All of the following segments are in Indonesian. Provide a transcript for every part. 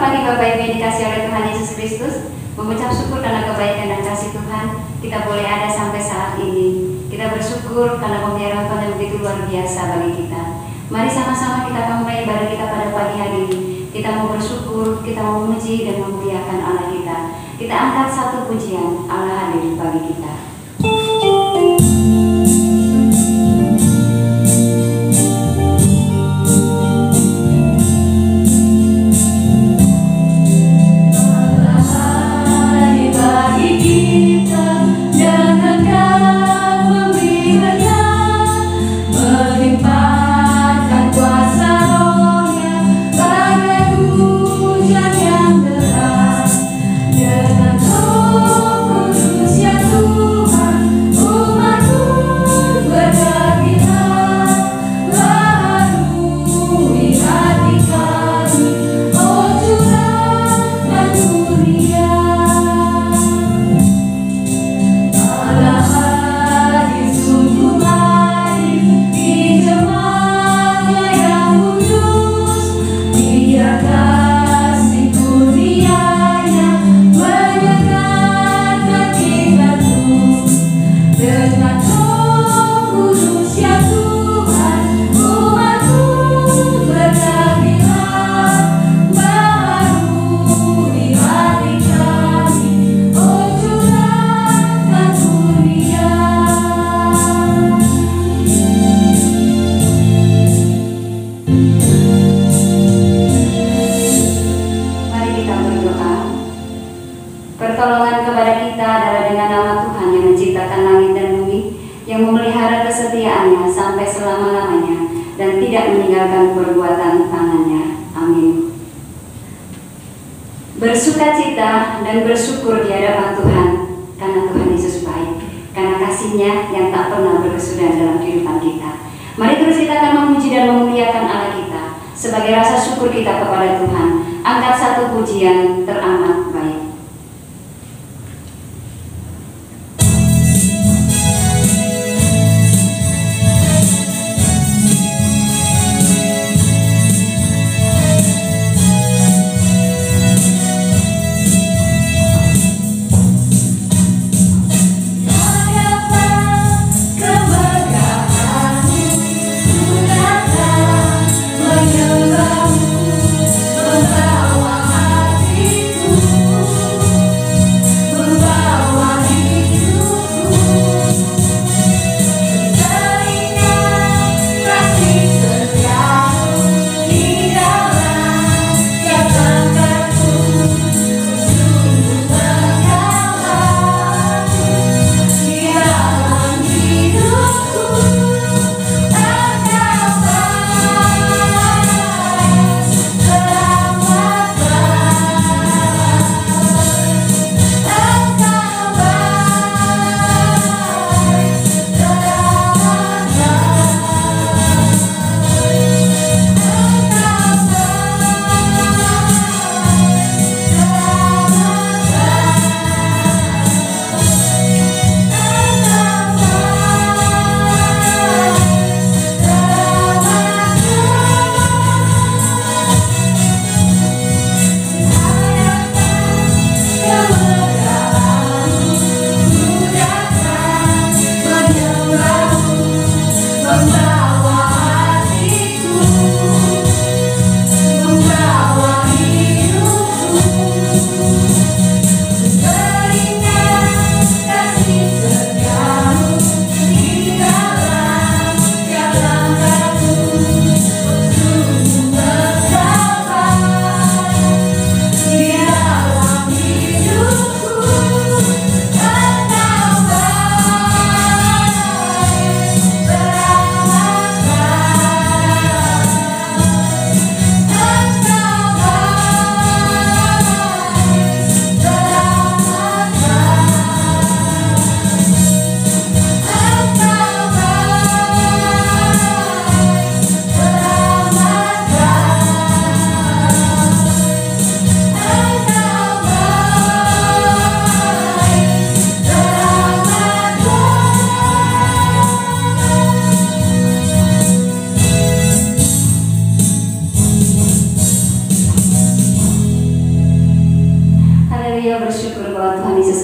pagi Bapak Ibu yang dikasihi oleh Tuhan Yesus Kristus, mengucap syukur karena kebaikan dan kasih Tuhan, kita boleh ada sampai saat ini. Kita bersyukur karena pemeliharaan Tuhan yang begitu luar biasa bagi kita. Mari sama-sama kita akan mulai ibadah kita pada pagi hari ini. Kita mau bersyukur, kita mau memuji dan memuliakan Allah kita. Kita angkat satu pujian, Allah hadir bagi kita. Pertolongan kepada kita adalah dengan nama Tuhan yang menciptakan langit dan bumi, yang memelihara kesetiaannya sampai selama-lamanya dan tidak meninggalkan perbuatan tangannya. Amin. Bersukacita dan bersyukur di hadapan Tuhan karena Tuhan Yesus baik, karena kasih-Nya yang tak pernah berkesudahan dalam kehidupan kita. Mari terus kita akan memuji dan memuliakan Allah kita sebagai rasa syukur kita kepada Tuhan. Angkat satu pujian teramat baik.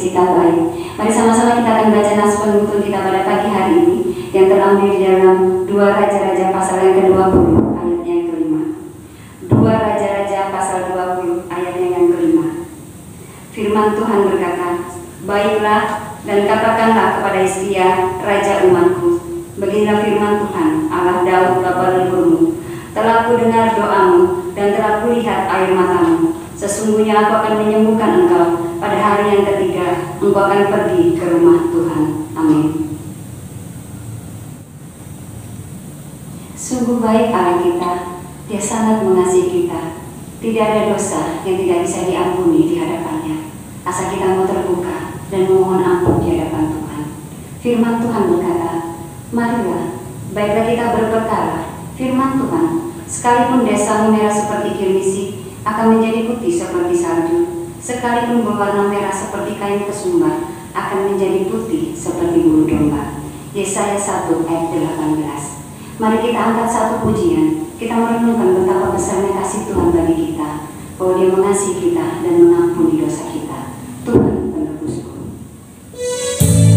berista baik. Mari sama-sama kita akan baca nas penuntun kita pada pagi hari ini yang terambil di dalam 2 Raja-Raja pasal yang ke-20 ayat yang ke-5. 2 Raja-Raja pasal 20 ayat yang ke-5. Firman Tuhan berkata, "Baiklah dan katakanlah kepada Hizkia, raja umatku, beginilah firman Tuhan, Allah Daud bapa leluhurmu, telah ku dengar doamu dan telah kulihat air matamu. Sesungguhnya aku akan menyembuhkan engkau. Pada hari yang ketiga, engkau akan pergi ke rumah Tuhan." Amin. Sungguh baik Allah kita, Dia sangat mengasihi kita. Tidak ada dosa yang tidak bisa diampuni di hadapannya. Asal kita mau terbuka dan memohon ampun di hadapan Tuhan. Firman Tuhan berkata, "Marilah, baiklah kita berperkara." Firman Tuhan, "Sekalipun desamu merah seperti kirmisi, akan menjadi putih seperti salju. Sekalipun berwarna merah seperti kain kesumbar, akan menjadi putih seperti bulu domba." Yesaya 1 ayat 18. Mari kita angkat satu pujian. Kita merenungkan betapa besarnya kasih Tuhan bagi kita, bahwa Dia mengasihi kita dan mengampuni dosa kita. Tuhan penebusku. Yeah.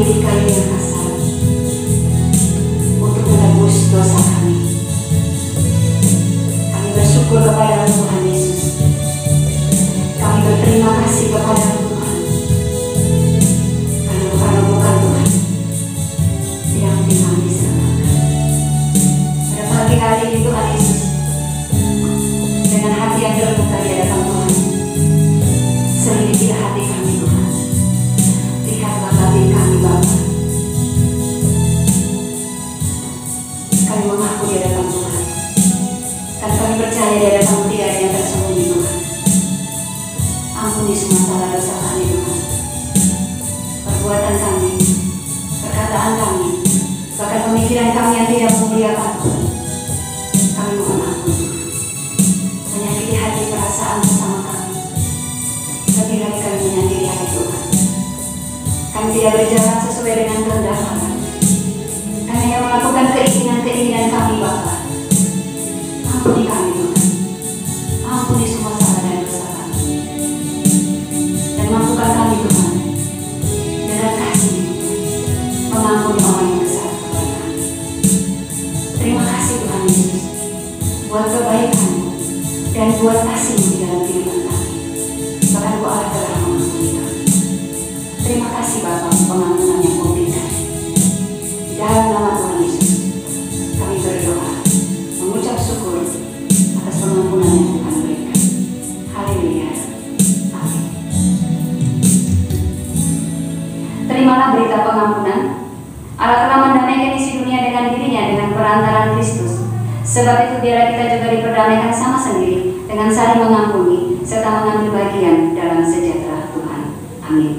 memilih kayu yang kasar untuk menebus dosa kami. Kami bersyukur kepada Tuhan Yesus. Kami berterima kasih kepada Tuhan. Karena bukan Tuhan yang kami diselamatkan. Pada pagi hari ini Tuhan Yesus, dengan hati yang terbuka di hadapan Tuhan, selidiki hati kami Tuhan. Lihatlah batin kami Bapa. Kami mengaku di hadapan Tuhan, dan kami percaya di hadapan tidak ada yang tersembunyi Tuhan. Ampuni semua salah dosa kami Tuhan. Perbuatan kami, perkataan kami, bahkan pemikiran kami yang tidak memuliakan Tuhan, kami mohon ampun Tuhan. Menyakiti hati perasaan bersama kami, lebih lagi kami menyakiti hati Tuhan. Kami tidak berjalan sesuai dengan kehendak kami. Kami hanya melakukan keinginan-keinginan kami Bapa. Ampuni kami Tuhan. Ampuni semua salah dan dosa kami. Dan mampukan kami Tuhan dengan kasih mengampuni orang yang bersalah kepada kami. Terima kasih Tuhan Yesus buat kebaikan dan buat kasih-Mu di dalam kehidupan kami. Bahkan Engkau Allah telah mengampuni kami. Terima kasih Bapa untuk pengampunan yang Kau berikan. Di dalam nama Tuhan Yesus kami berdoa, mengucap syukur atas pengampunan yang Tuhan berikan. Haleluya. Amin. Terimalah berita pengampunan. Allah telah mendamaikan isi dunia dengan dirinya dengan perantaraan Kristus. Sebab itu biarlah kita juga diperdamaikan sama sendiri dengan saling mengampuni serta mengambil bagian dalam sejahtera Tuhan. Amin.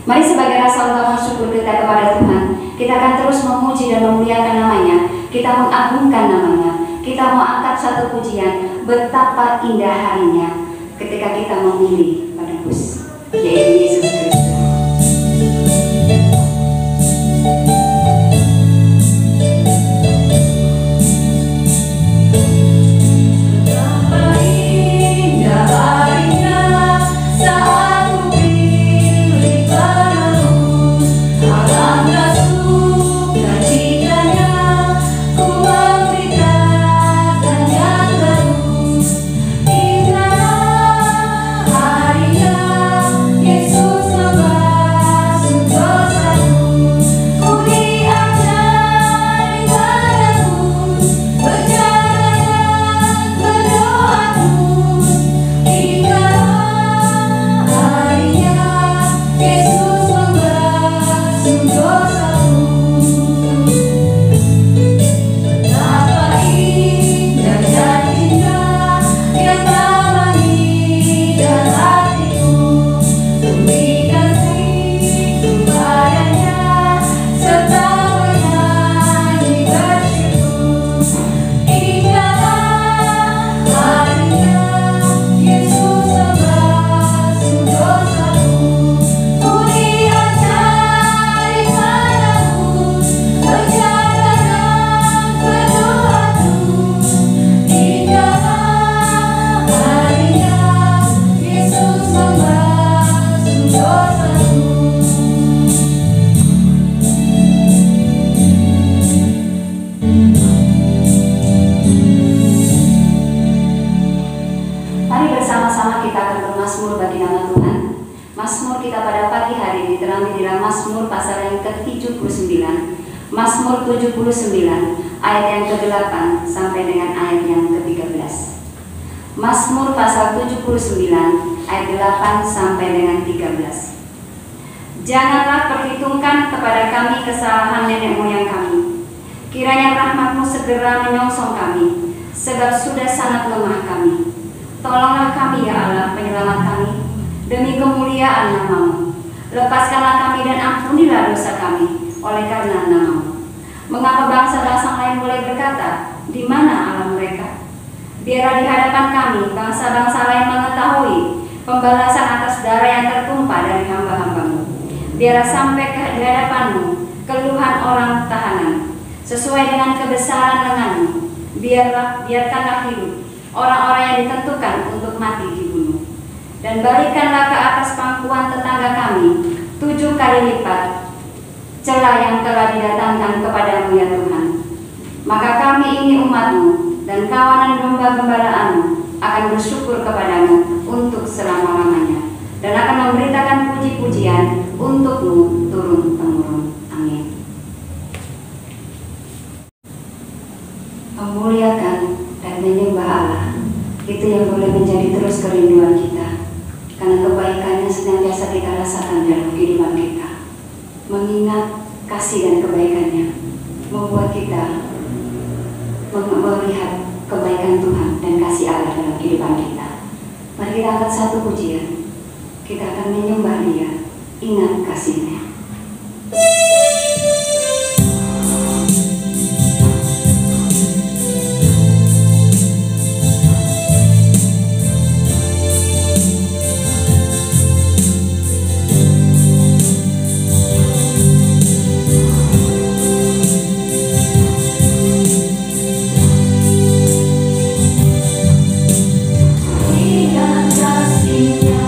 Mari sebagai rasa ungkapan syukur kita kepada Tuhan, kita akan terus memuji dan memuliakan namanya. Kita mengagungkan namanya. Kita mau angkat satu pujian, betapa indah harinya ketika kita memilih penebus, yaitu Yesus Kristus. Mazmur 79 ayat yang ke-8 sampai dengan ayat yang ke-13. Mazmur pasal 79 ayat 8 sampai dengan 13. Janganlah perhitungkan kepada kami kesalahan nenek moyang kami. Kiranya rahmat-Mu segera menyongsong kami, sebab sudah sangat lemah kami. Tolonglah kami ya Allah, penyelamat kami, demi kemuliaan nama-Mu. Lepaskanlah kami dan ampunilah dosa kami oleh karena nama-Mu. Mengapa bangsa-bangsa lain boleh berkata, di mana Allah mereka? Biarlah di hadapan kami bangsa-bangsa lain mengetahui pembalasan atas darah yang tertumpah dari hamba-hamba-Mu. Biarlah sampai ke hadapan-Mu keluhan orang tahanan, sesuai dengan kebesaran lengan-Mu. Biarkanlah hidup orang-orang yang ditentukan untuk mati dibunuh. Dan balikanlah ke atas pangkuan tetangga kami 7 kali lipat celah yang telah didatangkan kepadamu ya Tuhan. Maka kami ini umat-Mu dan kawanan domba gembalaanmu akan bersyukur kepadamu untuk selama-lamanya dan akan memberitakan puji-pujian untuk-Mu turun-temurun. Amin. Memuliakan dan menyembah Allah, itu yang boleh menjadi terus kerinduan kita, karena kebaikannya senantiasa kita rasakan dalam kehidupan kita. Mengingat kasih dan kebaikannya membuat kita melihat kebaikan Tuhan dan kasih Allah dalam kehidupan kita. Mari kita angkat satu pujian. Kita akan menyembah Dia, ingat kasih-Nya. Ingat kasih-Nya.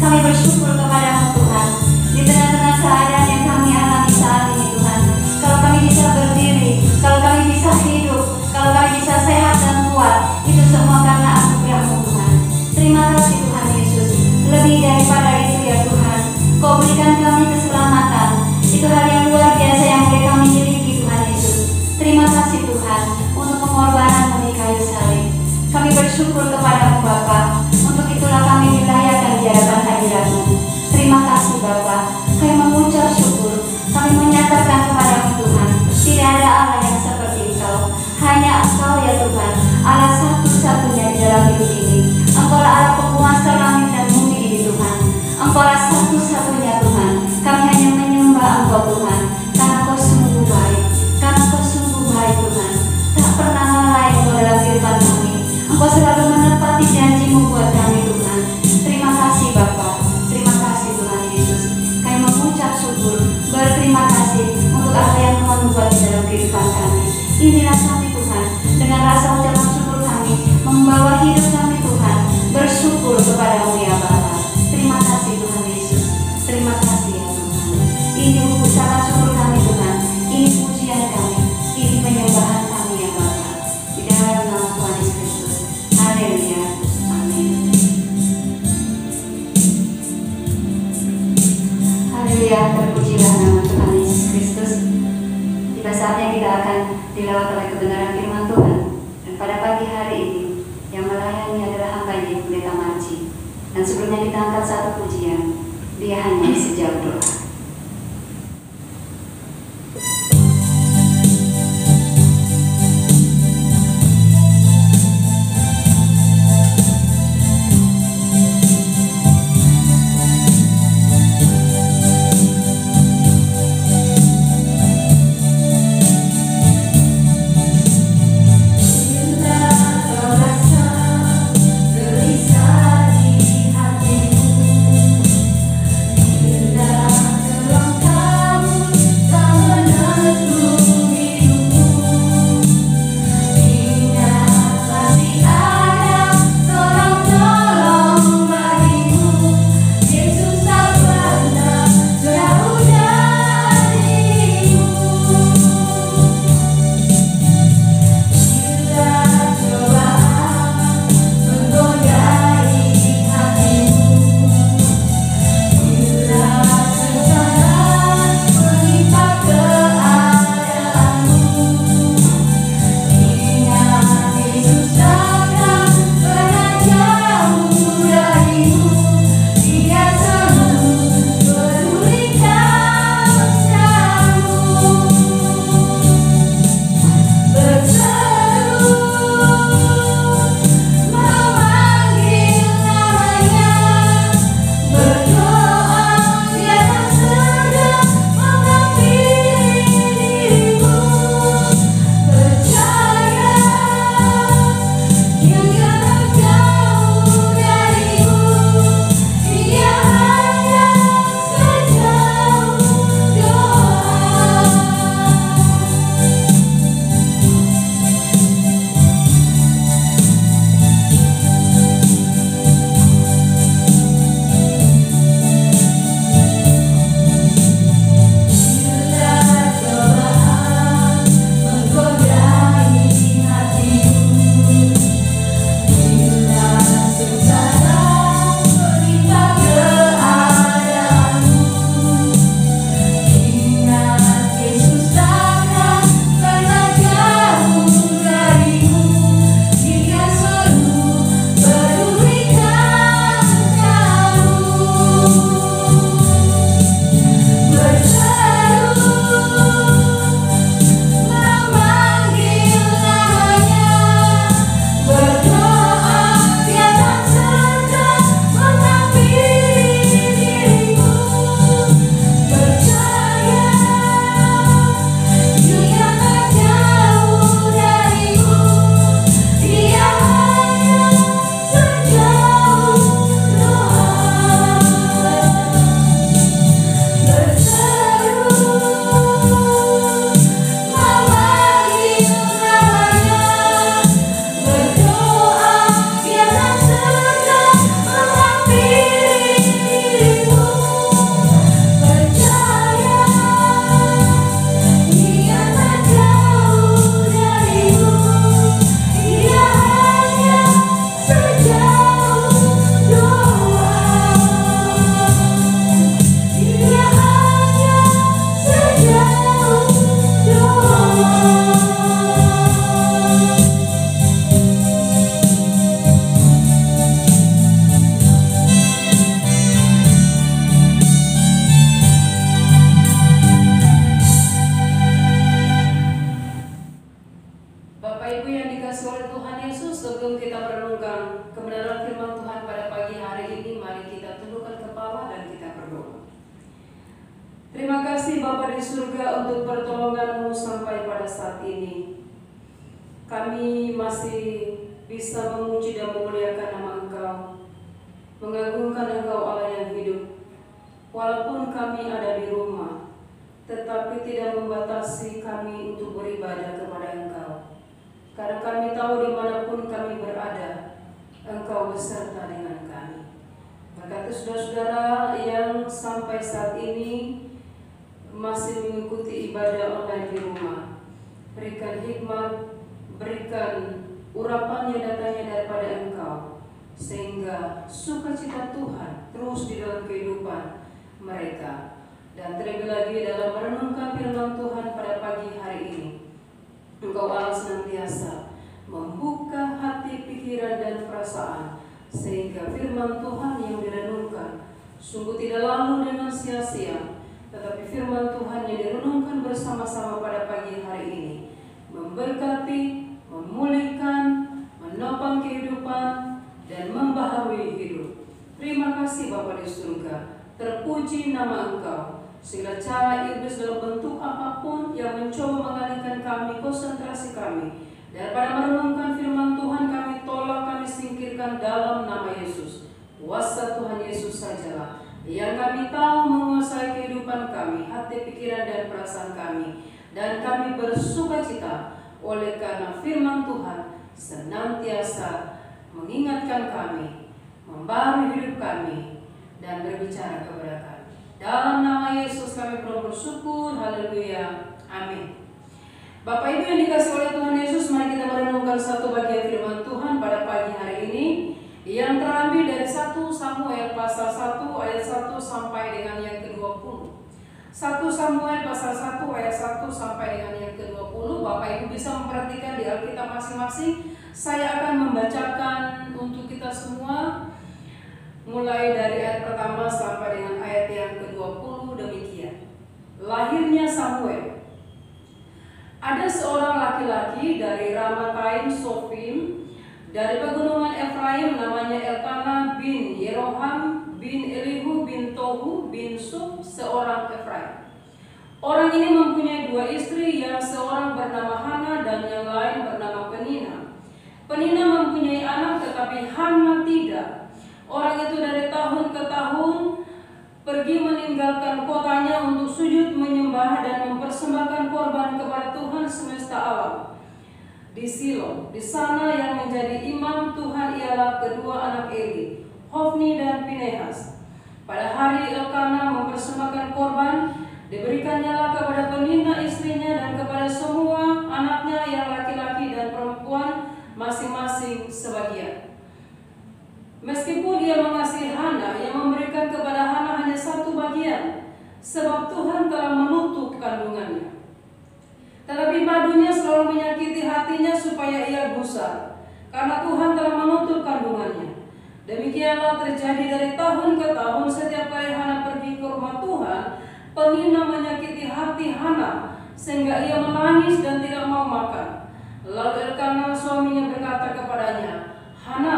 Kami bersyukur kepadamu Tuhan. Di tengah-tengah keadaan yang kami alami saat ini Tuhan, kalau kami bisa berdiri, kalau kami bisa hidup, kalau kami bisa sehat dan kuat, itu semua karena anugerah-Mu Tuhan. Terima kasih Tuhan Yesus. Lebih daripada itu ya Tuhan, Kau berikan kami keselamatan. Itu hal yang luar biasa yang boleh kami miliki Tuhan Yesus. Terima kasih Tuhan untuk pengorbanan-Mu di kayu salib. Kami bersyukur kepadamu Bapa. Untuk itulah kami dilayakan di hadapan hadirat-Mu. Terima kasih Bapa. Kami mengucap syukur. Kami menyatakan kepadamu Tuhan, tidak ada Allah yang seperti Engkau. Hanya Engkau ya Tuhan, Allah satu-satunya di dalam hidup ini. Engkau lah Allah penguasa langit dan bumi ini Tuhan. Engkau lah satu-satunya Tuhan. Kami hanya menyembah Engkau Tuhan, karena Engkau sungguh baik. Karena Engkau sungguh baik Tuhan. Tak pernah lalai Engkau dalam kehidupan kami. Engkau selalu menepati janji-Mu buat kami Tuhan. Terima kasih Bapa. Terima kasih Tuhan Yesus. Kami mengucap syukur, berterima kasih untuk apa yang Tuhan buat di dalam kehidupan kami. Inilah kami Tuhan, dengan rasa ucapan syukur kami, membawa hidup kami Tuhan, bersyukur kepadamu ya Bapa. Terima kasih Tuhan Yesus. Terima kasih ya Tuhan. Ini ucapan syukur kami Tuhan. Ini pujian kami. Ini penyembahan kami ya Bapa. Di dalam nama Tuhan Yesus Kristus. Haleluya. Amin. Haleluya. Terpujilah nama Tuhan Yesus Kristus. Tiba saatnya kita akan dilawat oleh kebenaran firman Tuhan. Dan pada pagi hari ini yang melayani adalah hamba-Nya Pendeta Marci. Dan sebelumnya kita angkat satu pujian. Dia hanya sejauh doa. Gelisah di hatimu, bila kasih Bapa di surga untuk pertolongan-Mu sampai pada saat ini. Kami masih bisa memuji dan memuliakan nama Engkau, mengagungkan Engkau Allah yang hidup. Walaupun kami ada di rumah, tetapi tidak membatasi kami untuk beribadah kepada Engkau. Karena kami tahu dimanapun kami berada, Engkau beserta dengan kami. Berkati saudara-saudara yang sampai saat ini masih mengikuti ibadah online di rumah, berikan hikmat, berikan urapan yang datangnya daripada Engkau, sehingga sukacita Tuhan terus di dalam kehidupan mereka. Dan terlebih lagi dalam merenungkan firman Tuhan pada pagi hari ini, Engkau Allah senantiasa membuka hati, pikiran, dan perasaan, sehingga firman Tuhan yang direnungkan sungguh tidak lalu dengan sia-sia, tetapi firman Tuhan yang direnungkan bersama-sama pada pagi hari ini memberkati, memulihkan, menopang kehidupan, dan membaharui hidup. Terima kasih Bapa di surga, terpuji nama Engkau, sehingga cara iblis dalam bentuk apapun yang mencoba mengalihkan kami, konsentrasi kami daripada merenungkan firman Tuhan, kami tolak, kami singkirkan dalam nama Yesus. Kuasa Tuhan Yesus sajalah yang kami tahu menguasai kehidupan kami, hati, pikiran, dan perasaan kami. Dan kami bersukacita oleh karena firman Tuhan senantiasa mengingatkan kami, membaharui hidup kami, dan berbicara kepada kami. Dalam nama Yesus kami bersyukur. Haleluya. Amin. Bapak Ibu yang dikasihi oleh Tuhan Yesus, mari kita merenungkan satu bagian firman Tuhan pada pagi hari ini yang terambil dari 1 Samuel pasal 1 ayat 1 sampai dengan yang ke-20. 1 Samuel pasal 1 ayat 1 sampai dengan yang ke-20. Bapak Ibu bisa memperhatikan di Alkitab masing-masing. Saya akan membacakan untuk kita semua mulai dari ayat pertama sampai dengan ayat yang ke-20 demikian. Lahirnya Samuel. Ada seorang laki-laki dari Ramataim Sofim, dari pegunungan Efraim, namanya Elkanah bin Yeroham bin Elihu bin Tohu bin Suf, seorang Efraim. Orang ini mempunyai 2 istri, yang seorang bernama Hana dan yang lain bernama Penina. Penina mempunyai anak tetapi Hana tidak. Orang itu dari tahun ke tahun pergi meninggalkan kotanya untuk sujud menyembah dan mempersembahkan korban kepada Tuhan semesta alam di Silo. Di sana yang menjadi imam Tuhan ialah kedua anak Eli, Hofni dan Pinehas. Pada hari Elkanah mempersembahkan korban, diberikannya kepada Penina istrinya dan kepada semua anaknya yang laki-laki dan perempuan masing-masing sebagian. Meskipun ia mengasihi Hana, ia memberikan kepada Hana hanya 1 bagian, sebab Tuhan telah menutup kandungannya. Tetapi madunya selalu menyakiti hatinya supaya ia gusar, karena Tuhan telah menutup kandungannya. Demikianlah terjadi dari tahun ke tahun. Setiap kali Hana pergi ke rumah Tuhan, Penina menyakiti hati Hana sehingga ia menangis dan tidak mau makan. Lalu Elkanah suaminya berkata kepadanya, Hana,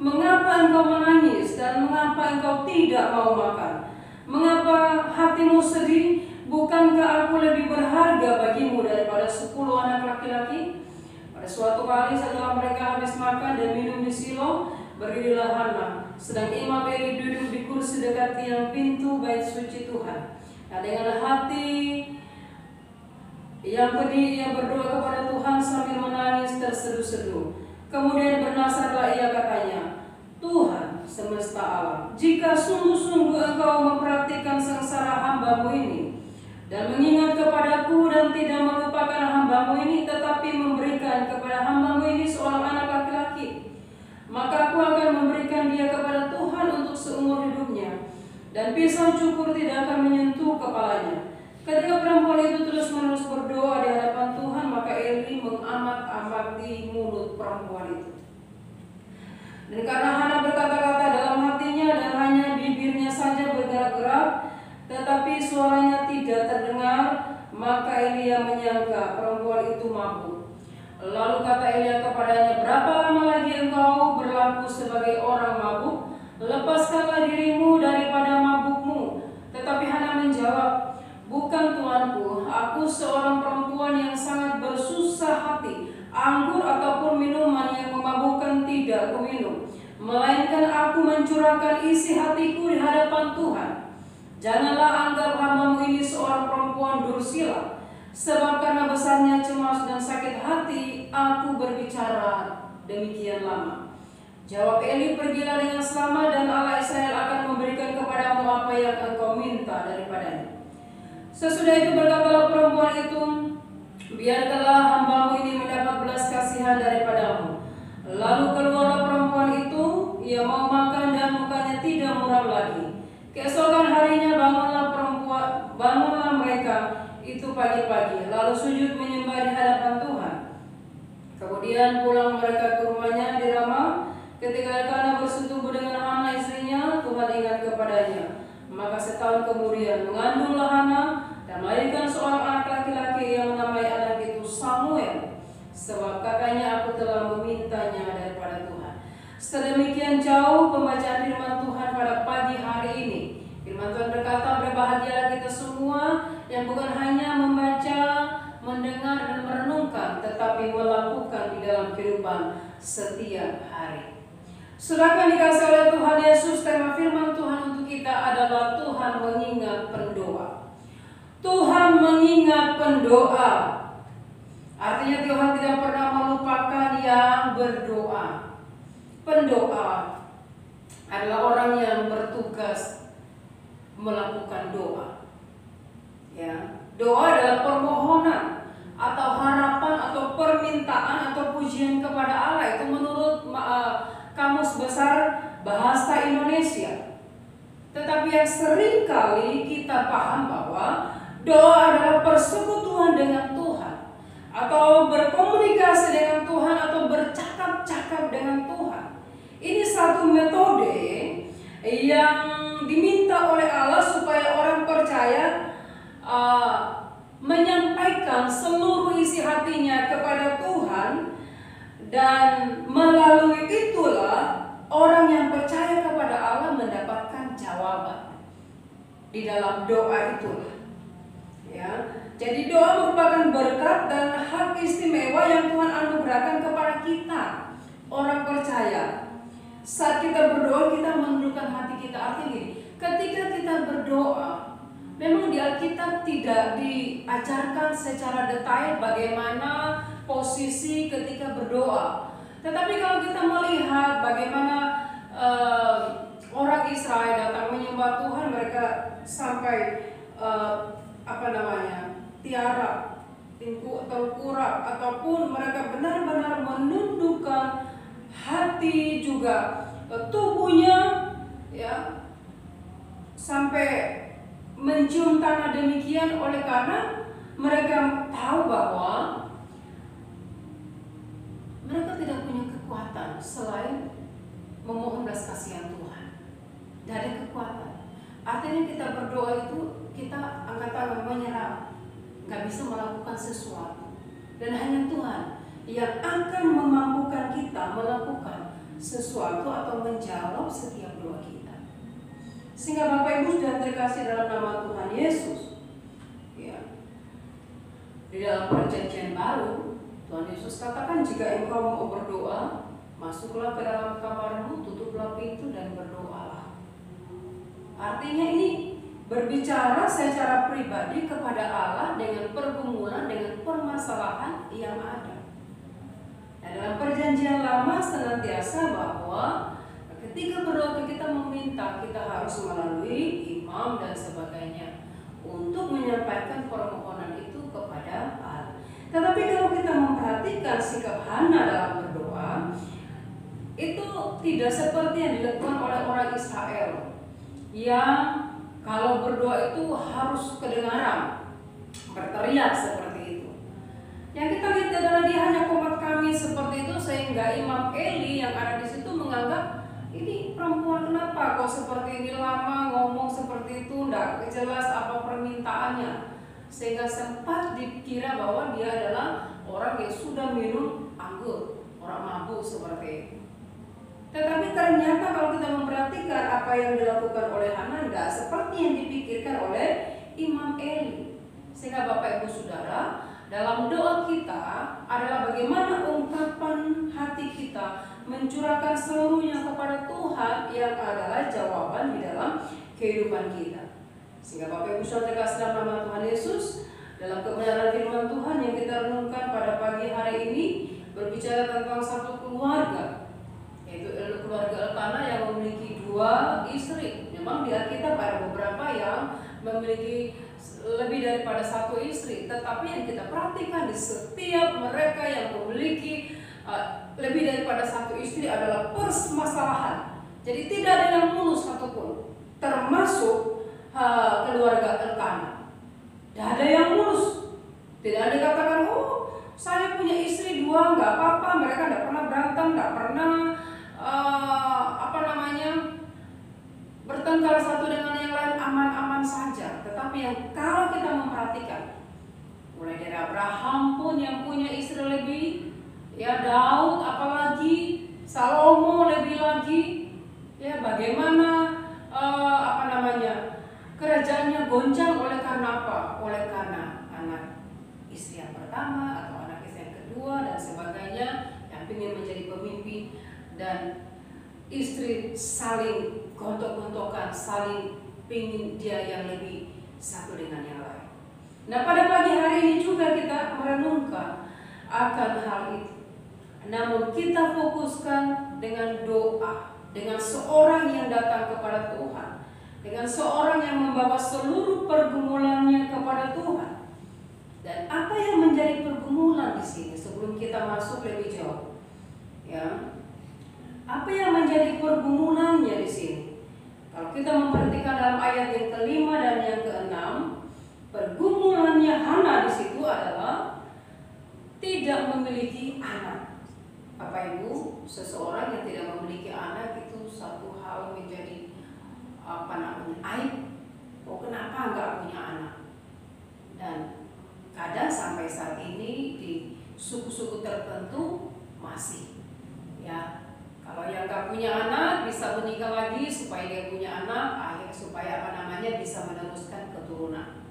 mengapa engkau menangis dan mengapa engkau tidak mau makan? Mengapa hatimu sedih? Bukankah aku lebih berharga bagimu daripada 10 anak laki-laki? Pada suatu kali setelah mereka habis makan dan minum di Silo, berdirilah Hana, sedang Imam Eli duduk di kursi dekat tiang pintu bait suci Tuhan. Nah, dengan hati yang pedih ia berdoa kepada Tuhan sambil menangis terseduh-seduh. Kemudian bernasarlah ia, katanya, Tuhan semesta alam, jika sungguh-sungguh engkau memperhatikan sengsara hamba-Mu ini dan mengingat kepadaku dan tidak melupakan hamba-Mu ini, tetapi memberikan kepada hamba-Mu ini seorang anak laki-laki, maka aku akan memberikan dia kepada Tuhan untuk seumur hidupnya, dan pisau cukur tidak akan menyentuh kepalanya. Ketika perempuan itu terus-menerus berdoa di hadapan Tuhan, maka Eli mengamat-amati mulut perempuan itu. Dan karena Hana berkata-kata dalam hatinya dan hanya bibirnya saja bergerak-gerak, tetapi suaranya tidak terdengar, maka Elia menyangka perempuan itu mabuk. Lalu kata Elia kepadanya, berapa lama lagi engkau berlaku sebagai orang mabuk? Lepaskanlah dirimu daripada mabukmu. Tetapi Hana menjawab, bukan menyatakan isi hatiku di hadapan Tuhan. Janganlah anggap hamba-Mu ini seorang perempuan dursila, sebab karena besarnya cemas dan sakit hati, aku berbicara demikian lama. Jawab Eli, pergilah dengan selamat dan Allah Israel akan memberikan kepadamu apa yang engkau minta daripadanya. Sesudah itu berkatalah perempuan itu, biarkanlah hamba-Mu ini mendapat belas kasihan daripadamu. Lalu keluarlah perempuan itu, ia mau makan dan mukanya tidak muram lagi. Keesokan harinya bangunlah mereka itu pagi-pagi, lalu sujud menyembah di hadapan Tuhan. Kemudian pulang mereka ke rumahnya di Rama. Ketika Elkana bersetubuh dengan Hana istrinya, Tuhan ingat kepadanya. Maka setahun kemudian mengandunglah Hana dan melahirkan seorang anak laki-laki yang menamai anak itu Samuel, sebab katanya, aku telah memintanya daripada Tuhan. Sedemikian jauh pembacaan firman Tuhan pada pagi hari ini. Firman Tuhan berkata, berbahagialah kita semua yang bukan hanya membaca, mendengar dan merenungkan, tetapi melakukan di dalam kehidupan setiap hari. Saudara dikasih oleh Tuhan Yesus, tema firman Tuhan untuk kita adalah Tuhan mengingat pendoa. Tuhan mengingat pendoa. Artinya Tuhan tidak pernah melupakan yang berdoa. Pendoa adalah orang yang bertugas melakukan doa. Ya, doa adalah permohonan atau harapan atau permintaan atau pujian kepada Allah. Itu menurut Kamus Besar Bahasa Indonesia. Tetapi yang sering kali kita paham bahwa doa adalah persekutuan dengan Tuhan, atau berkomunikasi dengan Tuhan, atau bercakap-cakap dengan Tuhan. Ini satu metode yang diminta oleh Allah supaya orang percaya menyampaikan seluruh isi hatinya kepada Tuhan, dan melalui itulah orang yang percaya kepada Allah mendapatkan jawaban di dalam doa itulah. Ya, jadi doa merupakan berkat dan hak istimewa yang Tuhan anugerahkan kepada kita, orang percaya. Saat kita berdoa, kita menundukkan hati kita. Artinya gini, ketika kita berdoa, memang di Alkitab tidak diajarkan secara detail bagaimana posisi ketika berdoa. Tetapi kalau kita melihat bagaimana orang Israel datang menyembah Tuhan, mereka sampai tiara, tengkurap, ataupun mereka benar-benar menundukkan hati juga tubuhnya, ya, sampai mencium tanah demikian, oleh karena mereka tahu bahwa mereka tidak punya kekuatan selain memohon belas kasihan Tuhan. Tidak ada kekuatan. Artinya kita berdoa itu kita angkat tangan menyerah, nggak bisa melakukan sesuatu, dan hanya Tuhan yang akan memampukan kita melakukan sesuatu atau menjawab setiap doa kita. Sehingga Bapak Ibu sudah terkasih dalam nama Tuhan Yesus, ya, di dalam perjanjian baru Tuhan Yesus katakan, jika engkau mau berdoa, masuklah ke dalam kamarmu, tutuplah pintu dan berdoalah. Artinya ini berbicara secara pribadi kepada Allah dengan pergumulan, dengan permasalahan yang ada. Nah, dalam perjanjian lama senantiasa bahwa ketika berdoa kita meminta, kita harus melalui imam dan sebagainya untuk menyampaikan permohonan itu kepada Allah. Tetapi kalau kita memperhatikan sikap Hana dalam berdoa, itu tidak seperti yang dilakukan oleh orang Israel, yang kalau berdoa itu harus kedengaran, berteriak seperti itu. Yang kita lihat adalah dia hanya komat kami seperti itu, sehingga Imam Eli yang ada di situ menganggap, ini perempuan kenapa kok seperti ini, lama ngomong seperti itu, tidak jelas apa permintaannya, sehingga sempat dikira bahwa dia adalah orang yang sudah minum anggur, orang mabuk seperti itu. Tetapi ternyata kalau kita memperhatikan apa yang dilakukan oleh Hana, tidak seperti yang dipikirkan oleh Imam Eli. Sehingga Bapak Ibu Saudara, dalam doa kita adalah bagaimana ungkapan hati kita, mencurahkan seluruhnya kepada Tuhan yang adalah jawaban di dalam kehidupan kita. Sehingga Bapak Ibu Saudara terkasih dalam nama Tuhan Yesus, dalam kebenaran firman Tuhan yang kita renungkan pada pagi hari ini berbicara tentang satu keluarga, yaitu keluarga Elkana yang memiliki 2 istri. Memang di Alkitab ada beberapa yang memiliki lebih daripada 1 istri, tetapi yang kita perhatikan di setiap mereka yang memiliki lebih daripada 1 istri adalah permasalahan. Jadi tidak ada yang mulus satupun, termasuk keluarga Elkana. Tidak ada yang mulus. Tidak ada yang katakan, oh saya punya istri 2, nggak apa-apa. Mereka tidak pernah berantem, nggak pernah bertengkar satu dengan yang lain, aman-aman saja. Tetapi yang kalau kita memperhatikan, mulai dari Abraham pun yang punya istri lebih, ya Daud apalagi, Salomo lebih lagi, ya bagaimana kerajaannya goncang oleh karena apa? Oleh karena anak istri yang pertama atau anak istri yang kedua dan sebagainya yang ingin menjadi pemimpin, dan istri saling gontok-gontokan, saling pingin dia yang lebih satu dengan yang lain. Nah, pada pagi hari ini juga kita merenungkan akan hal itu. Namun kita fokuskan dengan doa, dengan seorang yang datang kepada Tuhan, dengan seorang yang membawa seluruh pergumulannya kepada Tuhan. Dan apa yang menjadi pergumulan di sini sebelum kita masuk lebih jauh? Ya. Apa yang menjadi pergumulannya di sini? Kalau kita memperhatikan dalam ayat yang ke-5 dan yang ke-6, pergumulannya Hana di situ adalah tidak memiliki anak. Bapak Ibu, seseorang yang tidak memiliki anak itu satu hal menjadi aib. Oh, kenapa enggak punya anak? Dan kadang sampai saat ini di suku-suku tertentu masih, ya. Kalau yang nggak punya anak bisa menikah lagi supaya dia punya anak, supaya bisa meneruskan keturunan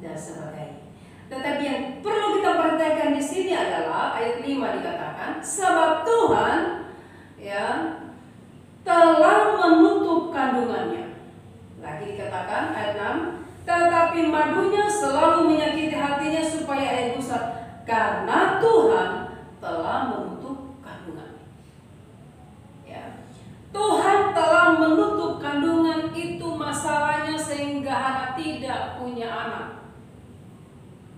dan sebagainya. Tetapi yang perlu kita perhatikan di sini adalah ayat 5 dikatakan, sebab Tuhan ya telah menutup kandungannya. Lagi dikatakan ayat 6, tetapi madunya selalu menyakiti hatinya supaya ia gusar, karena Tuhan telah menutup kandungannya. Ya. Tuhan telah menutup kandungan, itu masalahnya sehingga Hana tidak punya anak.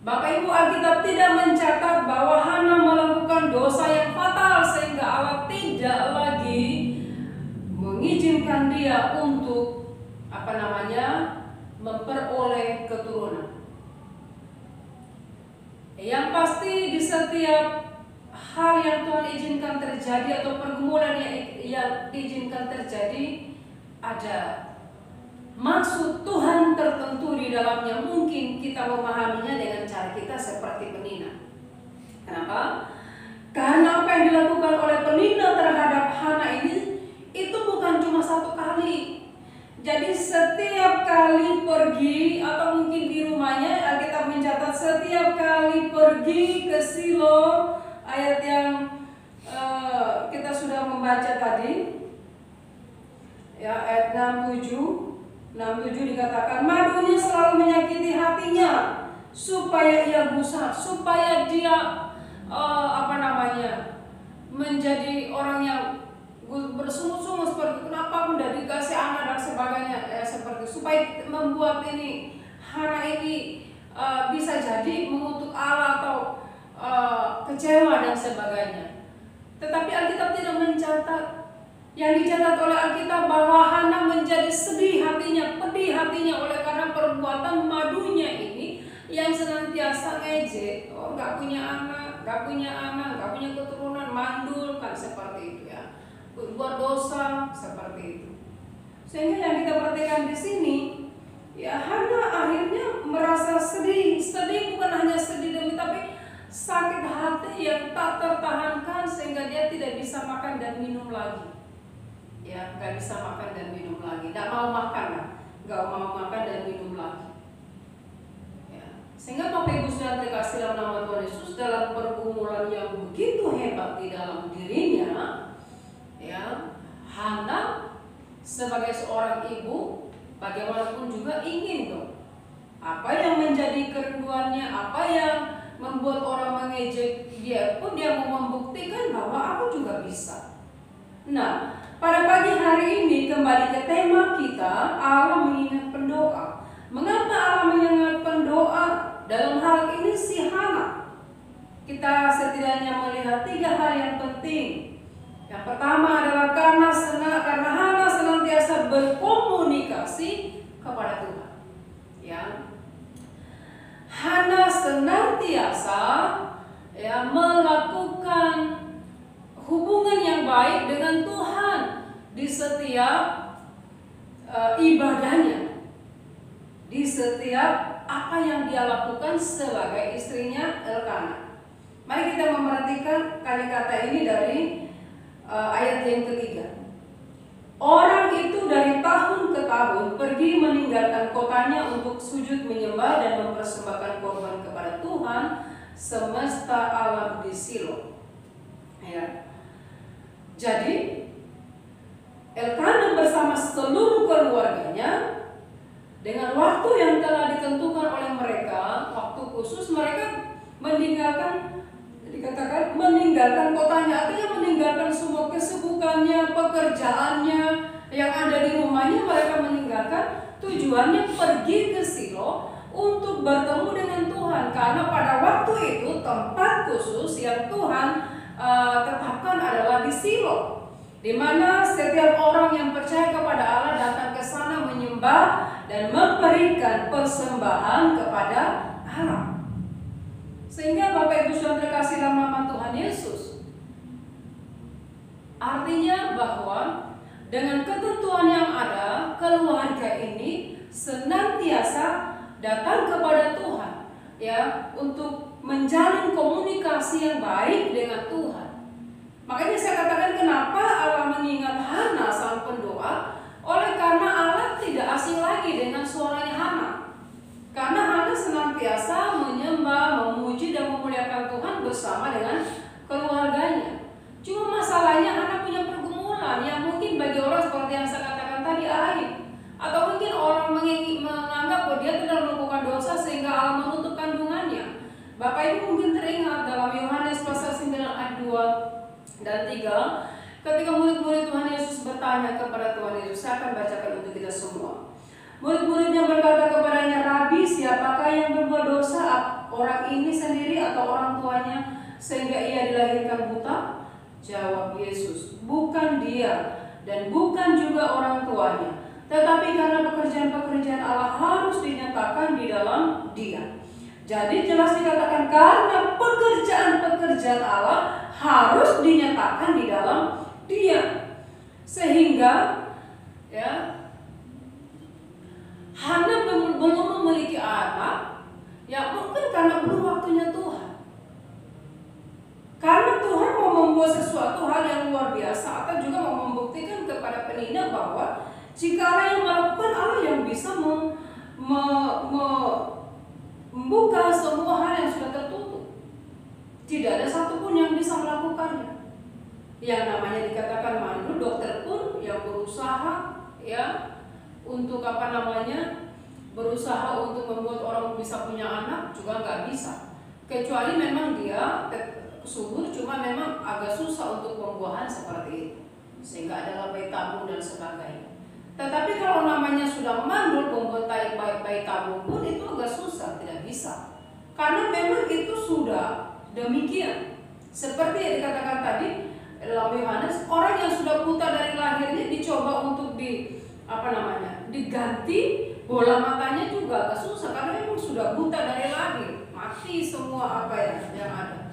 Bapak Ibu, Alkitab tidak mencatat bahwa Hana melakukan dosa yang fatal sehingga Allah tidak lagi mengizinkan dia untuk memperoleh keturunan. Yang pasti di setiap hal yang Tuhan izinkan terjadi atau pergumulan yang diizinkan terjadi, ada maksud Tuhan tertentu di dalamnya. Mungkin kita memahaminya dengan cara kita seperti penina. Kenapa? Karena apa yang dilakukan oleh penina terhadap Hana ini itu bukan cuma satu kali. Jadi setiap kali pergi atau mungkin di rumahnya, Alkitab mencatat setiap kali pergi ke Silo, ayat yang kita sudah membaca tadi, ya ayat 67 dikatakan, madunya selalu menyakiti hatinya supaya ia gusar, supaya dia menjadi orang yang bersungut-sungut seperti kenapa udah dikasih anak dan sebagainya, seperti supaya membuat ini Hana ini bisa jadi mengutuk Allah atau kecewa dan sebagainya. Tetapi Alkitab tidak mencatat. Yang dicatat oleh Alkitab bahwa Hana menjadi sedih hatinya, pedih hatinya oleh karena perbuatan madunya ini yang senantiasa ngejek, nggak punya anak, nggak punya keturunan, mandul kan seperti itu ya, berbuat dosa seperti itu. Sehingga yang kita perhatikan di sini, ya Hana akhirnya merasa sedih bukan hanya sedih tapi sakit hati yang tak tertahankan sehingga dia tidak bisa makan dan minum lagi. Ya, nggak bisa makan dan minum lagi, nggak mau makan dan minum lagi. Ya. Sehingga Bapak Ibu sudah terkasih dalam nama Tuhan Yesus, dalam pergumulan yang begitu hebat di dalam dirinya, Hana sebagai seorang ibu bagaimanapun juga ingin dong. Apa yang menjadi kerinduannya, apa yang membuat orang mengejek dia pun dia mau membuktikan bahwa aku juga bisa. Nah, pada pagi hari ini kembali ke tema kita, Allah mengingat pendoa. Mengapa Allah mengingat pendoa? Dalam hal ini si Hana. Kita setidaknya melihat 3 hal yang penting. Yang pertama adalah karena Hana senantiasa berkomunikasi kepada Tuhan. Ya. Hana senantiasa melakukan hubungan yang baik dengan Tuhan di setiap ibadahnya, di setiap apa yang dia lakukan sebagai istrinya Elkana. Mari kita memperhatikan kata-kata ini dari ayat yang ketiga. Orang itu dari tahun ke tahun pergi meninggalkan kotanya untuk sujud menyembah dan mempersembahkan korban kepada Tuhan semesta alam di Silo. Ya. Jadi Elkana bersama seluruh keluarganya dengan waktu yang telah ditentukan oleh mereka, waktu khusus mereka meninggalkan, dikatakan meninggalkan kotanya, artinya meninggalkan semua kesibukannya, pekerjaannya yang ada di rumahnya, mereka meninggalkan, tujuannya pergi ke Silo untuk bertemu dengan Tuhan, karena pada waktu itu tempat khusus yang Tuhan tetapkan adalah di Silo, di mana setiap orang yang percaya kepada Allah datang ke sana menyembah dan memberikan persembahan kepada Allah. Sehingga Bapak Ibu Saudara terkasih dalam nama Tuhan Yesus, artinya bahwa dengan ketentuan yang ada, keluarga ini senantiasa datang kepada Tuhan, ya, untuk menjalin komunikasi yang baik dengan Tuhan. Makanya saya katakan kenapa Allah mengingat Hana sang pendoa, oleh karena Allah tidak asing lagi dengan suaranya Hana. Karena Hana senantiasa menyembah, memuji dan memuliakan Tuhan bersama dengan keluarganya. Cuma masalahnya Hana punya pergumulan yang mungkin bagi orang seperti yang saya katakan tadi aib. Atau mungkin orang menganggap bahwa dia tidak melakukan dosa sehingga Allah menutup kandungannya. Bapak Ibu mungkin teringat dalam Yohanes pasal 9 ayat 2 dan 3, ketika murid-murid Tuhan Yesus bertanya kepada Tuhan Yesus, saya akan bacakan untuk kita semua. Murid-muridnya berkata kepadanya, Rabi, siapakah yang berbuat dosa, orang ini sendiri atau orang tuanya, sehingga ia dilahirkan buta? Jawab Yesus, bukan dia dan bukan juga orang tuanya, tetapi karena pekerjaan-pekerjaan Allah harus dinyatakan di dalam dia. Jadi jelas dikatakan karena pekerjaan-pekerjaan Allah harus dinyatakan di dalam dia. Sehingga ya, Hana belum memiliki anak, ya mungkin karena belum waktunya Tuhan. Karena Tuhan mau membuat sesuatu hal yang luar biasa, atau juga mau membuktikan kepada penina bahwa jika Allah yang melakukan, Allah yang bisa membuka semua hal yang sudah tertutup. Tidak ada satupun yang bisa melakukannya. Yang namanya dikatakan mandul, dokter pun yang berusaha ya untuk berusaha untuk membuat orang bisa punya anak juga nggak bisa. Kecuali memang dia subur, cuma memang agak susah untuk pembuahan seperti itu, sehingga adalah bayi tabung dan sebagainya. Tetapi kalau namanya sudah mandul, membuat bayi tabung pun itu agak susah, tidak bisa. Karena memang itu sudah demikian. Seperti yang dikatakan tadi dalam Yohanes, orang yang sudah buta dari lahirnya dicoba untuk diganti bola matanya juga agak susah, karena memang sudah buta dari lahir, mati semua yang ada.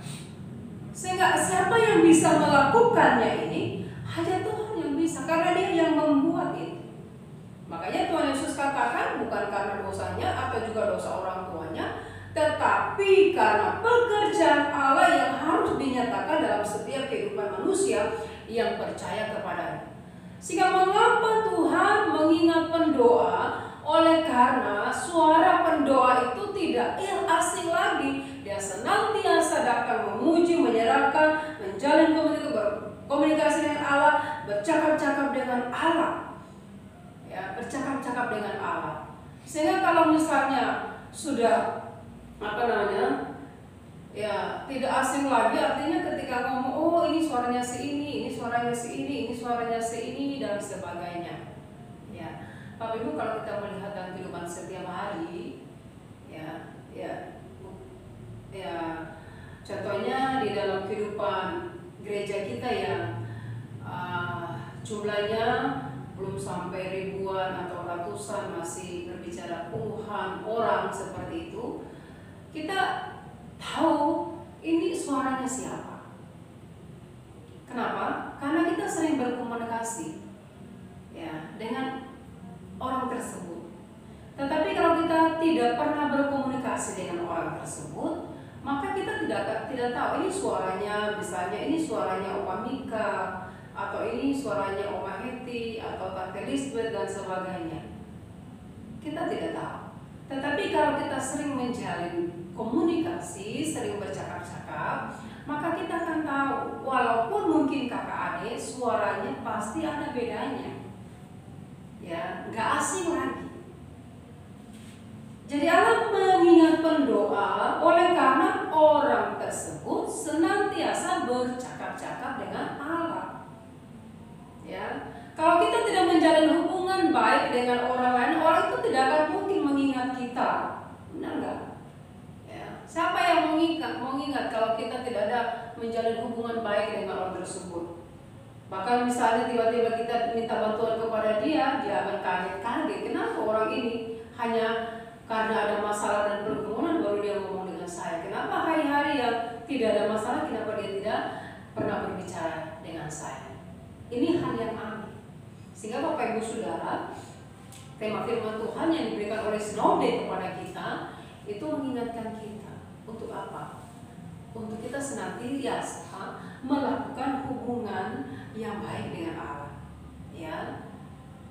Sehingga siapa yang bisa melakukannya ini? Hanya Tuhan yang bisa, karena Dia yang membuat itu. Makanya Tuhan Yesus katakan bukan karena dosanya atau juga dosa orang tuanya, tetapi karena pekerjaan Allah yang harus dinyatakan dalam setiap kehidupan manusia yang percaya kepadanya. Sehingga mengapa Tuhan mengingat pendoa? Oleh karena suara pendoa itu tidak asing lagi. Dia senantiasa datang memuji, menyerahkan, menjalin komunikasi dengan Allah bercakap-cakap dengan Allah. Ya, bercakap-cakap dengan Allah. Sehingga kalau misalnya sudah ya tidak asing lagi, artinya ketika ngomong, oh ini suaranya si ini suaranya si ini suaranya si ini dan sebagainya. Ya, Bapak Ibu, kalau kita melihat dalam kehidupan setiap hari, contohnya di dalam kehidupan gereja kita yang jumlahnya belum sampai ribuan atau ratusan, masih berbicara puluhan orang seperti itu, kita tahu ini suaranya siapa. Kenapa? Karena kita sering berkomunikasi ya dengan orang tersebut. Tetapi kalau kita tidak pernah berkomunikasi dengan orang tersebut, maka kita tidak tahu ini suaranya, misalnya ini suaranya Oma Mika, atau ini suaranya Oma Heti, atau Tante Lisbeth dan sebagainya. Kita tidak tahu. Tetapi kalau kita sering menjalin komunikasi, sering bercakap-cakap, maka kita akan tahu, walaupun mungkin kakak adik, suaranya pasti ada bedanya. Ya, nggak asing lagi. Jadi Allah mengingatkan doa oleh karena orang tersebut senantiasa bercakap-cakap dengan Allah. Ya, kalau kita tidak menjalin hubungan baik dengan orang lain, orang itu tidak akan mungkin mengingat kita. Benar nggak? Ya. Siapa yang mengingat kalau kita tidak ada menjalin hubungan baik dengan orang tersebut? Bahkan misalnya tiba-tiba kita minta bantuan kepada dia akan kaget-kaget. Kenapa orang ini hanya karena ada masalah dan pergumulan baru dia ngomong dengan saya? Kenapa hari-hari yang tidak ada masalah, kenapa dia tidak pernah berbicara dengan saya? Ini hal yang aneh. Sehingga Bapak Ibu Saudara, tema firman Tuhan yang diberikan oleh Sinode kepada kita itu mengingatkan kita untuk apa? Untuk kita senantiasa melakukan hubungan yang baik dengan Allah. Ya,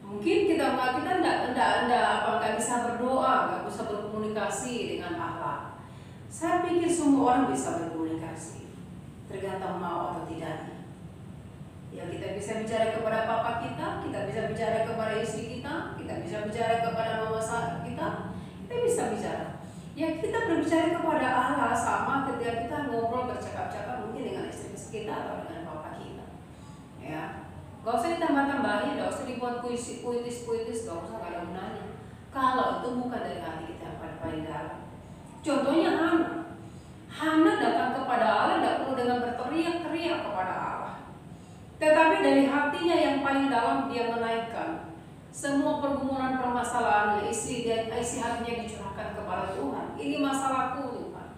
mungkin kita nggak bisa berdoa, nggak bisa berkomunikasi dengan Allah. Saya pikir semua orang bisa berkomunikasi, tergantung mau atau tidaknya. Ya, kita bisa bicara kepada papa kita bisa bicara kepada istri kita bisa bicara kepada mama kita bisa bicara. Ya, kita berbicara kepada Allah sama ketika kita ngobrol bercakap-cakap mungkin dengan istri kita atau dengan papa kita. Ya, gak usah ditambah-tambahin, gak usah dibuat puitis, gak usah, gak ada gunanya. Kalau itu bukan dari hati kita yang paling dalam. Contohnya Hana datang kepada Allah tidak perlu dengan berteriak-teriak kepada Allah, tetapi dari hatinya yang paling dalam dia menaikkan semua pergumulan permasalahannya, isi hatinya dicurahkan kepada Tuhan. Ini masalahku Tuhan.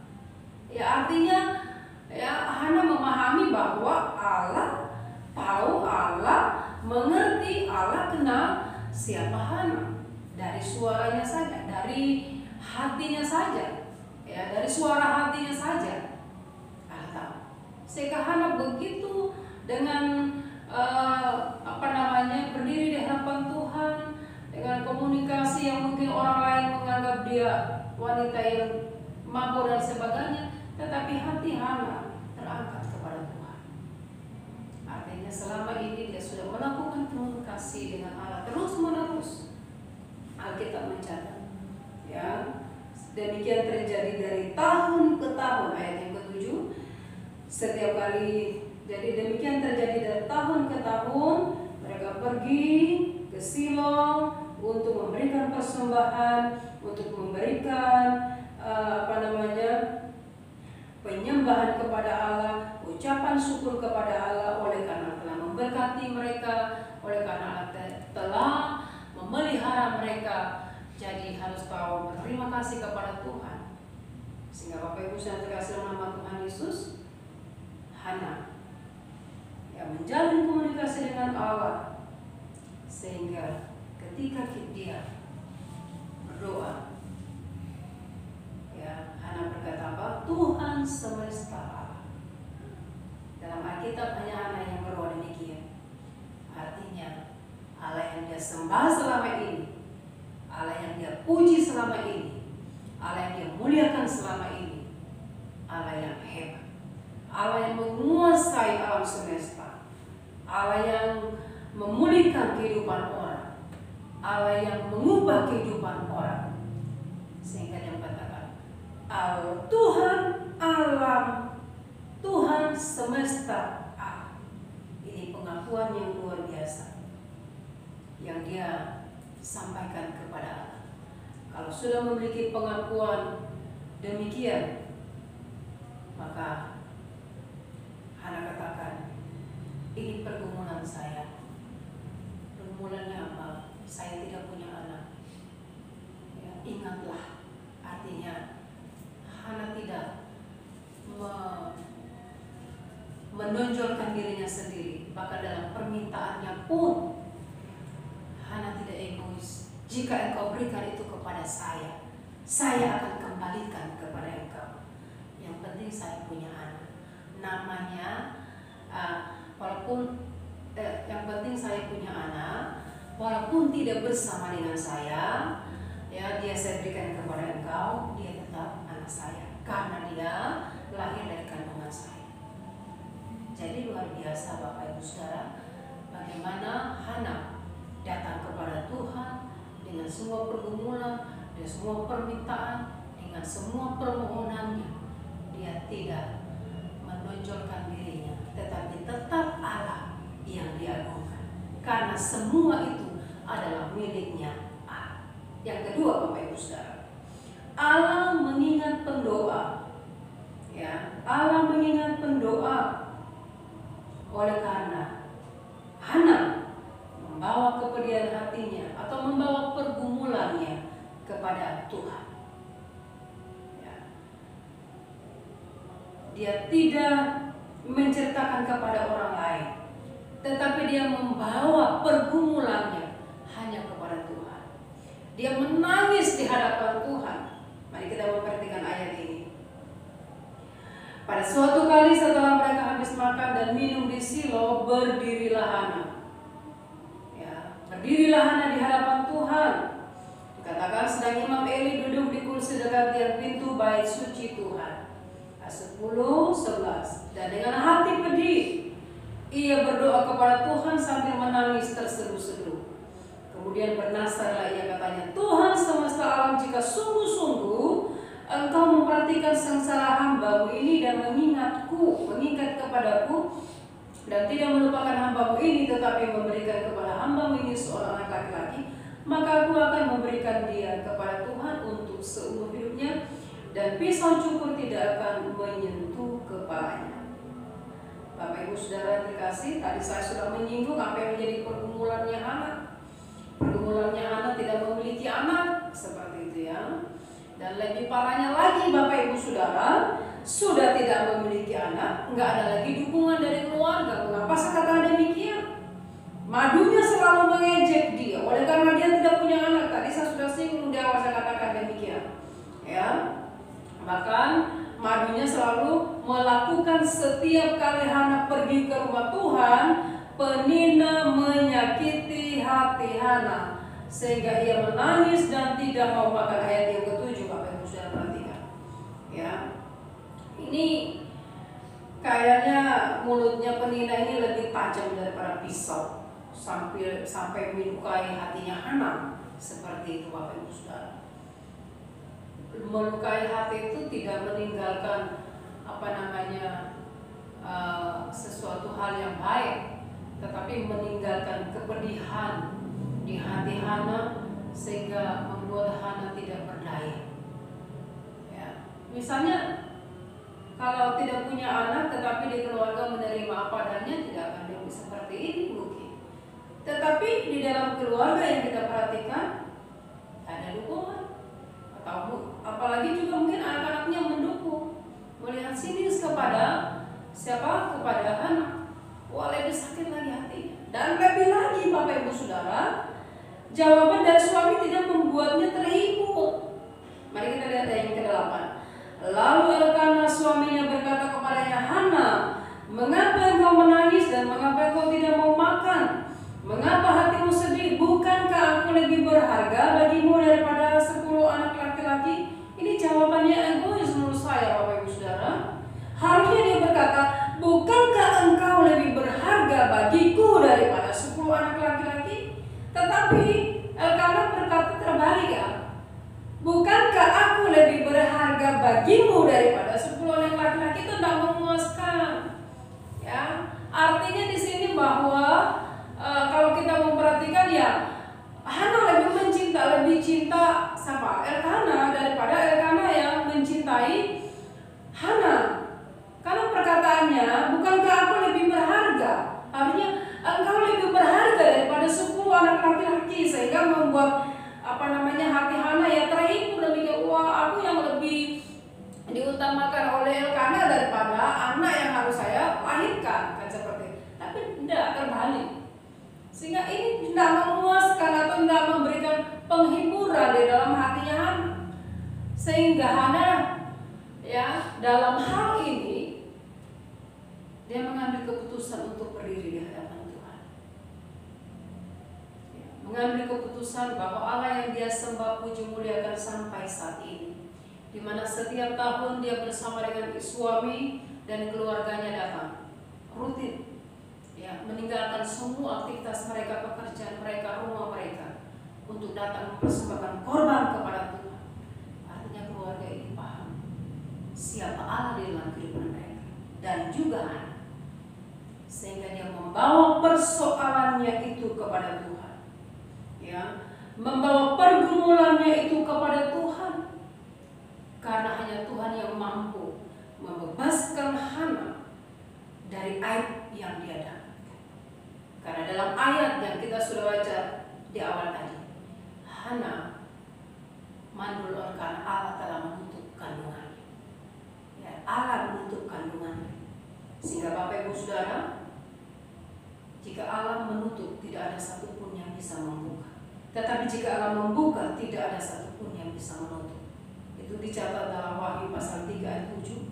Ya, artinya ya Hana memahami bahwa Allah tahu, Allah mengerti, Allah kenal siapa Hana dari suaranya saja, dari hatinya saja, ya dari suara hatinya saja. Allah tahu. Sehingga Hana begitu dengan berdiri di hadapan Tuhan dengan komunikasi yang mungkin orang lain menganggap dia wanita yang mabuk dan sebagainya, tetapi hati Hana terangkat kepada Tuhan. Artinya selama ini dia sudah melakukan komunikasi dengan Allah terus menerus. Alkitab mencatat, ya demikian terjadi dari tahun ke tahun. Ayat yang ke-7, setiap kali. Jadi demikian terjadi dari tahun ke tahun. Mereka pergi ke Silo untuk memberikan persembahan, untuk memberikan penyembahan kepada Allah, ucapan syukur kepada Allah, oleh karena telah memberkati mereka, oleh karena Allah telah memelihara mereka. Jadi harus tahu berterima kasih kepada Tuhan. Sehingga Bapak Ibu yang terkasih nama Tuhan Yesus, Hana yang menjalin komunikasi dengan Allah, sehingga ketika dia berdoa, ya Hana berkata apa? Tuhan semesta Allah. Dalam Alkitab hanya Hana yang berdoa demikian. Artinya Allah yang dia sembah selama ini, Allah yang dia puji selama ini, Allah yang dia muliakan selama ini, Allah yang hebat, Allah yang menguasai alam semesta, Allah yang memulihkan kehidupan orang, Allah yang mengubah kehidupan orang. Sehingga dia mengatakan, Tuhan alam, Tuhan semesta alam. Ini pengakuan yang luar biasa yang dia sampaikan kepada Allah. Kalau sudah memiliki pengakuan demikian, maka Hana katakan, ini pergumulan saya. Pergumulannya apa? Saya tidak punya anak. Ya, ingatlah, artinya Hana tidak menonjolkan dirinya sendiri. Bahkan dalam permintaannya pun Hana tidak egois. Jika engkau berikan itu kepada saya akan kembalikan kepada engkau. Yang penting saya punya anak. Namanya yang penting saya punya anak, walaupun tidak bersama dengan saya, ya dia saya berikan kepada engkau, dia tetap anak saya karena dia lahir dari kandungan saya. Jadi luar biasa Bapak Ibu Saudara, bagaimana Hana datang kepada Tuhan dengan semua pergumulan, dengan semua permintaan, dengan semua permohonannya. Dia tidak menonjolkan dirinya, tetapi tetap Allah yang diagungkan, karena semua itu adalah miliknya Allah. Yang kedua Bapak Ibu Saudara, Allah mengingat pendoa. Ya, Allah mengingat pendoa. Oleh karena Hana membawa kepedihan hatinya atau membawa pergumulannya kepada Tuhan. Ya. Dia tidak menceritakan kepada orang lain, tetapi dia membawa pergumulannya hanya kepada Tuhan. Dia menangis di hadapan Tuhan. Mari kita memperhatikan ayat ini. Pada suatu kali setelah mereka habis makan dan minum di Silo, berdirilah Hana. Ya, berdirilah Hana di hadapan Tuhan. Dikatakan sedang Imam Eli duduk di kursi dekat tiang pintu bait suci Tuhan. 10:11. Dan dengan hati pedih, ia berdoa kepada Tuhan sambil menangis terseduh-seduh. Kemudian bernasarlah ia katanya, Tuhan semesta alam, jika sungguh-sungguh Engkau memperhatikan sengsara hamba-Mu ini dan mengingat kepadaku dan tidak melupakan hamba-Mu ini, tetapi memberikan kepada hamba-Mu ini seorang anak laki-laki, maka aku akan memberikan dia kepada Tuhan untuk seumur hidupnya, dan pisau cukur tidak akan menyentuh kepalanya. Bapak Ibu Saudara terkasih, tadi saya sudah menyinggung apa yang menjadi pergumulannya Hana. Pergumulannya Hana tidak memiliki anak, seperti itu ya. Dan lebih parahnya lagi Bapak Ibu Saudara, sudah tidak memiliki anak, nggak ada lagi dukungan dari keluarga. Mengapa saya katakan demikian? Madunya selalu mengejek dia, oleh karena dia tidak punya anak. Tadi saya sudah singgung di awal, saya katakan demikian. Ya, bahkan madunya selalu melakukan setiap kali Hana pergi ke rumah Tuhan, penina menyakiti hati Hana sehingga ia menangis dan tidak mau makan. Ayat yang ke-7 Bapak Ibu sudah perhatikan. Ya, ini kayaknya mulutnya penina ini lebih tajam daripada pisau, sampai melukai hatinya Hana. Seperti itu Bapak Ibu Saudara. Melukai hati itu tidak meninggalkan sesuatu hal yang baik, tetapi meninggalkan kepedihan di hati Hana sehingga membuat Hana tidak berdaya. Ya. Misalnya kalau tidak punya anak tetapi di keluarga menerima apa adanya, tidak akan jadi seperti ini mungkin. Tetapi di dalam keluarga yang kita perhatikan ada dukungan, atau apalagi juga mungkin anak-anaknya mendukung, melihat sinis kepada siapa? Kepada anak. Wah, lebih sakit lagi hatinya. Dan lebih lagi Bapak Ibu Saudara, jawaban dari suami tidak membuatnya terhibur. Mari kita lihat yang ke-8. Lalu Elkana suaminya berkata kepadanya, Hana, mengapa engkau menangis dan mengapa engkau tidak mau makan? Mengapa hatimu sedih? Bukankah aku lebih berharga bagimu daripada 10 anak laki-laki? Ini jawabannya egois menurut saya Bapak Ibu Saudara. Harusnya dia berkata, bukankah engkau lebih berharga bagiku daripada 10 anak Tetapi Elkanah berkata terbalik ya. Bukankah aku lebih berharga bagimu daripada 10 orang laki-laki? Itu tidak memuaskan. Ya, artinya di sini bahwa kalau kita memperhatikan ya, Hana lebih cinta siapa? Elkanah daripada Elkanah yang mencintai Hana. Karena perkataannya, bukankah aku lebih berharga? Artinya engkau lebih berharga daripada 10 anak laki-laki, sehingga membuat hati Hana ya terhibur demikian. Wah, aku yang lebih diutamakan oleh Elkanah daripada anak yang harus saya lahirkan, kan seperti itu. Tapi tidak, terbalik. Sehingga ini tidak memuaskan atau tidak memberikan penghiburan di dalam hatinya Hana. Sehingga Hana ya dalam hal ini dia mengambil keputusan untuk berdiri di hadapan Tuhan. Ya, mengambil keputusan bahwa Allah yang dia sembah puji muliakan sampai saat ini, di mana setiap tahun dia bersama dengan suami dan keluarganya datang rutin, ya, meninggalkan semua aktivitas mereka, pekerjaan mereka, rumah mereka, untuk datang mempersembahkan korban kepada Tuhan. Artinya keluarga ini paham siapa Allah di dalam kehidupan mereka dan juga anak, sehingga dia membawa persoalannya itu kepada Tuhan, ya, membawa pergumulannya itu kepada Tuhan, karena hanya Tuhan yang mampu membebaskan Hana dari aib yang dia dapatkan. Karena dalam ayat yang kita sudah baca di awal tadi, Hana mandul karena Allah telah menutup kandungannya. Ya, Allah menutup kandungannya. Sehingga Bapak Ibu Saudara, jika Allah menutup, tidak ada satupun yang bisa membuka. Tetapi jika Allah membuka, tidak ada satupun yang bisa menutup. Itu dicatat dalam Wahyu pasal 3 ayat 7,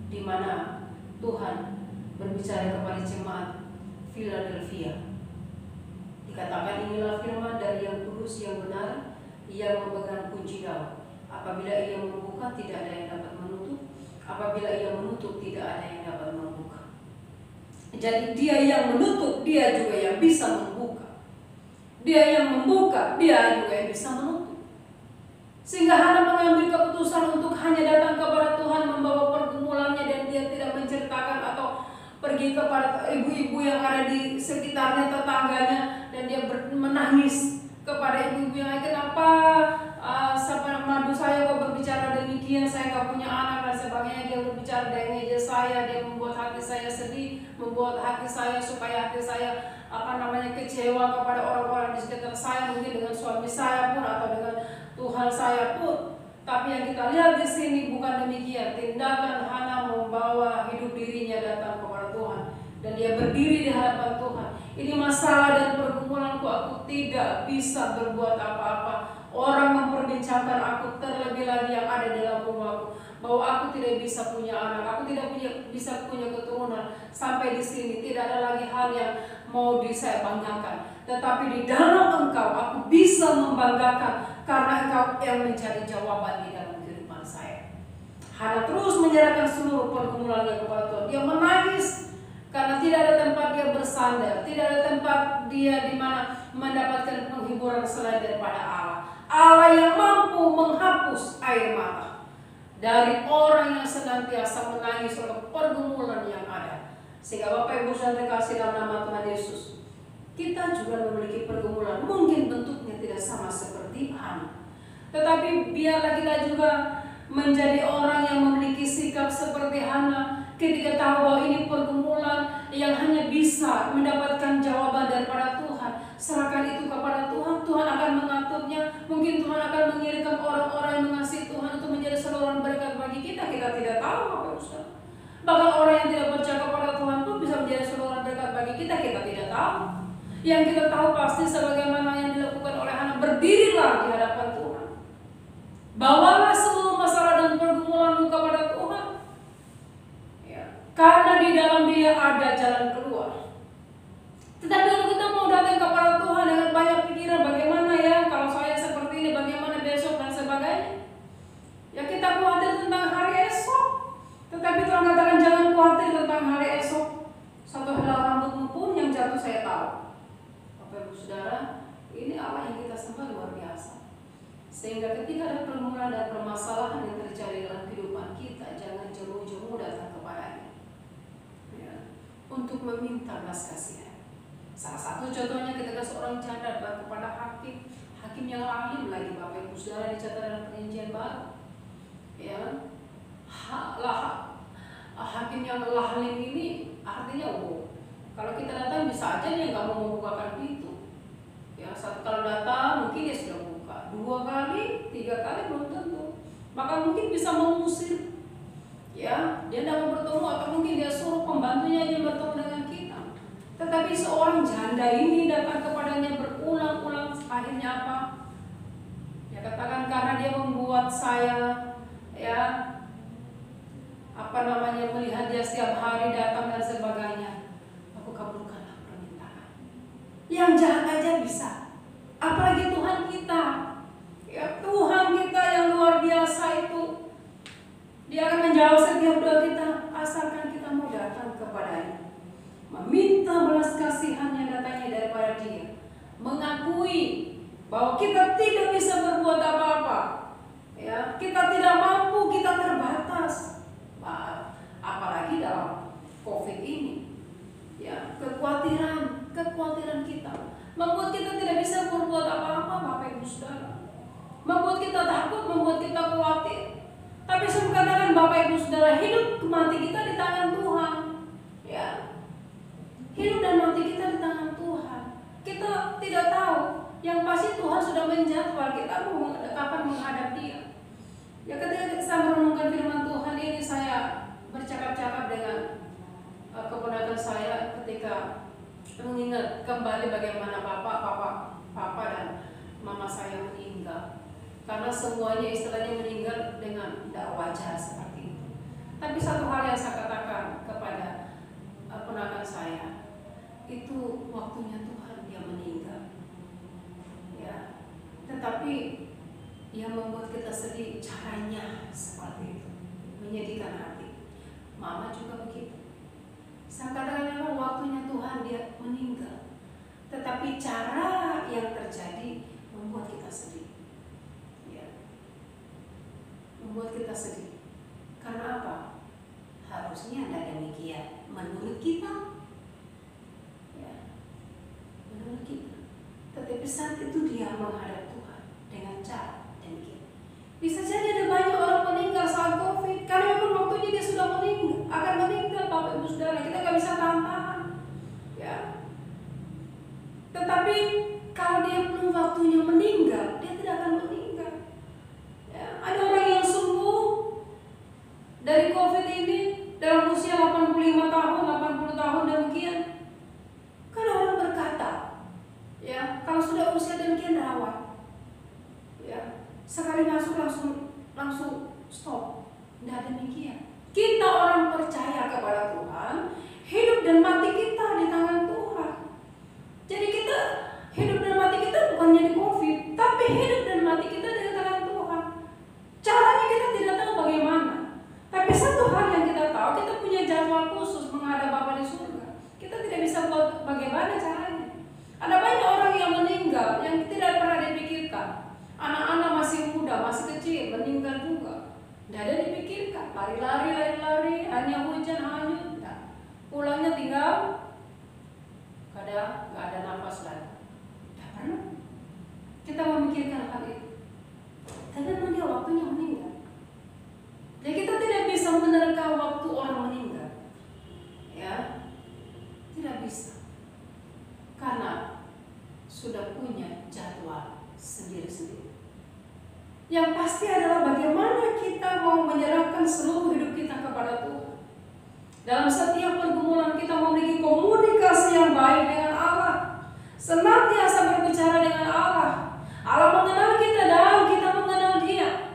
di mana Tuhan berbicara kepada jemaat Philadelphia. Dikatakan, inilah firman dari yang kudus yang benar, ia memegang kunci Daud. Apabila ia membuka, tidak ada yang dapat menutup. Apabila ia menutup, tidak ada yang dapat membuka. Jadi dia yang menutup, dia juga yang bisa membuka. Dia yang membuka, dia juga yang bisa menutup. Sehingga Hana mengambil keputusan untuk hanya datang kepada Tuhan, membawa pergumulannya, dan dia tidak menceritakan atau pergi kepada ibu-ibu yang ada di sekitarnya, tetangganya, dan dia menangis kepada ibu-ibu yang lain. Kenapa madu saya kok berbicara demikian, saya gak punya anak dan sebagainya. Dia berbicara dengan meja saya, dia membuat hati saya sedih, membuat hati saya supaya hati saya kecewa kepada orang-orang di sekitar saya, mungkin dengan suami saya pun atau dengan Tuhan saya pun. Tapi yang kita lihat di sini bukan demikian. Tindakan Hana membawa hidup dirinya datang kepada Tuhan, dan dia berdiri di hadapan Tuhan. Ini masalah dan pergumulanku, aku tidak bisa berbuat apa-apa. Orang memperbincangkan aku, terlebih lagi yang ada dalam rumahku, bahwa aku tidak bisa punya anak, aku tidak bisa punya keturunan. Sampai di sini tidak ada lagi hal yang mau saya banggakan. Tetapi di dalam Engkau aku bisa membanggakan, karena Engkau yang mencari jawaban di dalam kehidupan saya. Hana terus menyerahkan seluruh pergumulannya kepada Tuhan. Dia menangis karena tidak ada tempat dia bersandar, tidak ada tempat dia di mana mendapatkan penghiburan selain daripada Allah. Allah yang mampu menghapus air mata dari orang yang senantiasa menangis oleh pergumulan yang ada. Sehingga Bapak Ibu Saudara kasih dalam nama Tuhan Yesus, kita juga memiliki pergumulan. Mungkin bentuknya tidak sama seperti Hana, tetapi biarlah kita juga menjadi orang yang memiliki sikap seperti Hana. Ketika tahu bahwa ini pergumulan yang hanya bisa mendapatkan jawaban daripada Tuhan, serahkan itu kepada Tuhan. Tuhan akan mengaturnya. Mungkin Tuhan akan mengirimkan orang-orang yang mengasihi Tuhan untuk menjadi saluran berkat bagi kita. Kita tidak tahu, Bapak Ustaz. Bahkan orang yang tidak percaya kepada Tuhan pun bisa menjadi saluran berkat bagi kita. Kita tidak tahu. Yang kita tahu pasti sebagaimana yang dilakukan oleh Hana, berdirilah di hadapan Tuhan. Bawalah seluruh masalah dan pergumulanmu kepada Tuhan. Karena di dalam dia ada jalan keluar. Tetapi kalau kita mau datang kepada Tuhan dengan banyak pikiran, bagaimana ya kalau saya seperti ini, bagaimana besok dan sebagainya, ya kita khawatir tentang hari esok. Tetapi Tuhan katakan jangan khawatir tentang hari esok. Satu helai rambutmu pun yang jatuh saya tahu. Bapak Ibu Saudara, ini untuk meminta belas kasihan. Salah satu contohnya ketika seorang janda datang kepada hakim yang alim lagi, Bapak Ibu Saudara, dicatat dalam Perjanjian Baru. Ya, hakim yang alim ini artinya, kalau kita datang bisa aja dia nggak mau membukakan pintu. Ya, kalau datang mungkin dia sudah buka 2 kali, 3 kali belum tentu. Maka mungkin bisa mengusir. Ya, dia tidak mau bertemu atau mungkin dia suruh pembantunya yang bertemu dengan kita. Tetapi seorang janda ini datang kepadanya berulang-ulang, akhirnya apa? Ya, katakan karena dia membuat saya melihat dia setiap hari datang dan sebagainya, aku kabulkanlah permintaan. Yang jahat aja bisa, apalagi Tuhan kita. Ya, Tuhan kita yang luar biasa itu, Dia akan menjawab setiap doa kita asalkan kita mau datang kepadanya, meminta belas kasihan yang datangnya daripada Dia, mengakui bahwa kita tidak bisa berbuat apa-apa. Ya, kita tidak mampu, kita terbatas. Apalagi dalam COVID ini. Ya, kekhawatiran kita membuat kita tidak bisa berbuat apa-apa, Bapak Ibu Saudara. Membuat kita takut, membuat kita khawatir. Tapi saya katakan Bapak Ibu Saudara, hidup mati kita di tangan Tuhan. Ya. Hidup dan mati kita di tangan Tuhan. Kita tidak tahu. Yang pasti Tuhan sudah menjadwal kita kapan menghadap Dia. Ya, ketika saya merenungkan firman Tuhan ini, saya bercakap-cakap dengan keponakan saya ketika mengingat kembali bagaimana papa dan mama saya meninggal. Karena semuanya istilahnya meninggal dengan tidak wajar seperti itu. Tapi satu hal yang saya katakan kepada ponakan saya, itu waktunya Tuhan dia meninggal. Ya, tetapi yang membuat kita sedih caranya seperti itu, menyedihkan hati. Mama juga begitu. Saya katakan memang waktunya Tuhan dia meninggal, tetapi cara yang terjadi membuat kita sedih. Membuat kita sedih. Karena apa? Harusnya tidak demikian menurut kita. Ya, menurut kita. Tetapi saat itu dia menghadap Tuhan dengan cara demikian. Bisa jadi ada banyak orang meninggal saat COVID karena memang waktunya dia sudah akan meninggal, Bapak Ibu Saudara. Kita nggak bisa tahan. Ya. Tetapi kalau dia belum waktunya meninggal, dia tidak akan meninggal. Ya. Ada orang yang sembuh dari COVID ini dalam usia 85 tahun, 80 tahun demikian. Kan orang berkata, ya, kalau sudah usia demikian rawat, ya, sekali masuk langsung stop. Tidak demikian. Kita orang percaya kepada Tuhan, hidup dan mati kita di tangan Tuhan. Jadi kita hidup dan mati kita bukannya di COVID, tapi hidup dan mati kita di tangan Tuhan. Caranya kita tidak tahu bagaimana. Tapi satu hal yang kita tahu, kita punya jadwal khusus menghadap Bapa di surga. Kita tidak bisa buat bagaimana caranya. Ada banyak orang yang meninggal yang tidak pernah dipikirkan. Anak-anak masih muda, masih kecil, meninggal juga. Tidak ada dipikirkan. Lari-lari, hanya hujan hanyut. Pulangnya tinggal nggak ada nafas lagi. Tidak pernah kita memikirkan hal itu. Tapi memang dia waktunya meninggal. Jadi kita tidak bisa menerka waktu orang meninggal. Ya, tidak bisa. Karena sudah punya jadwal sendiri-sendiri. Yang pasti adalah bagaimana kita mau menyerahkan seluruh hidup kita kepada Tuhan. Dalam setiap pergumulan kita memiliki komunikasi yang baik dengan Allah. Senantiasa berbicara dengan Allah. Allah mengenal kita dan kita mengenal Dia.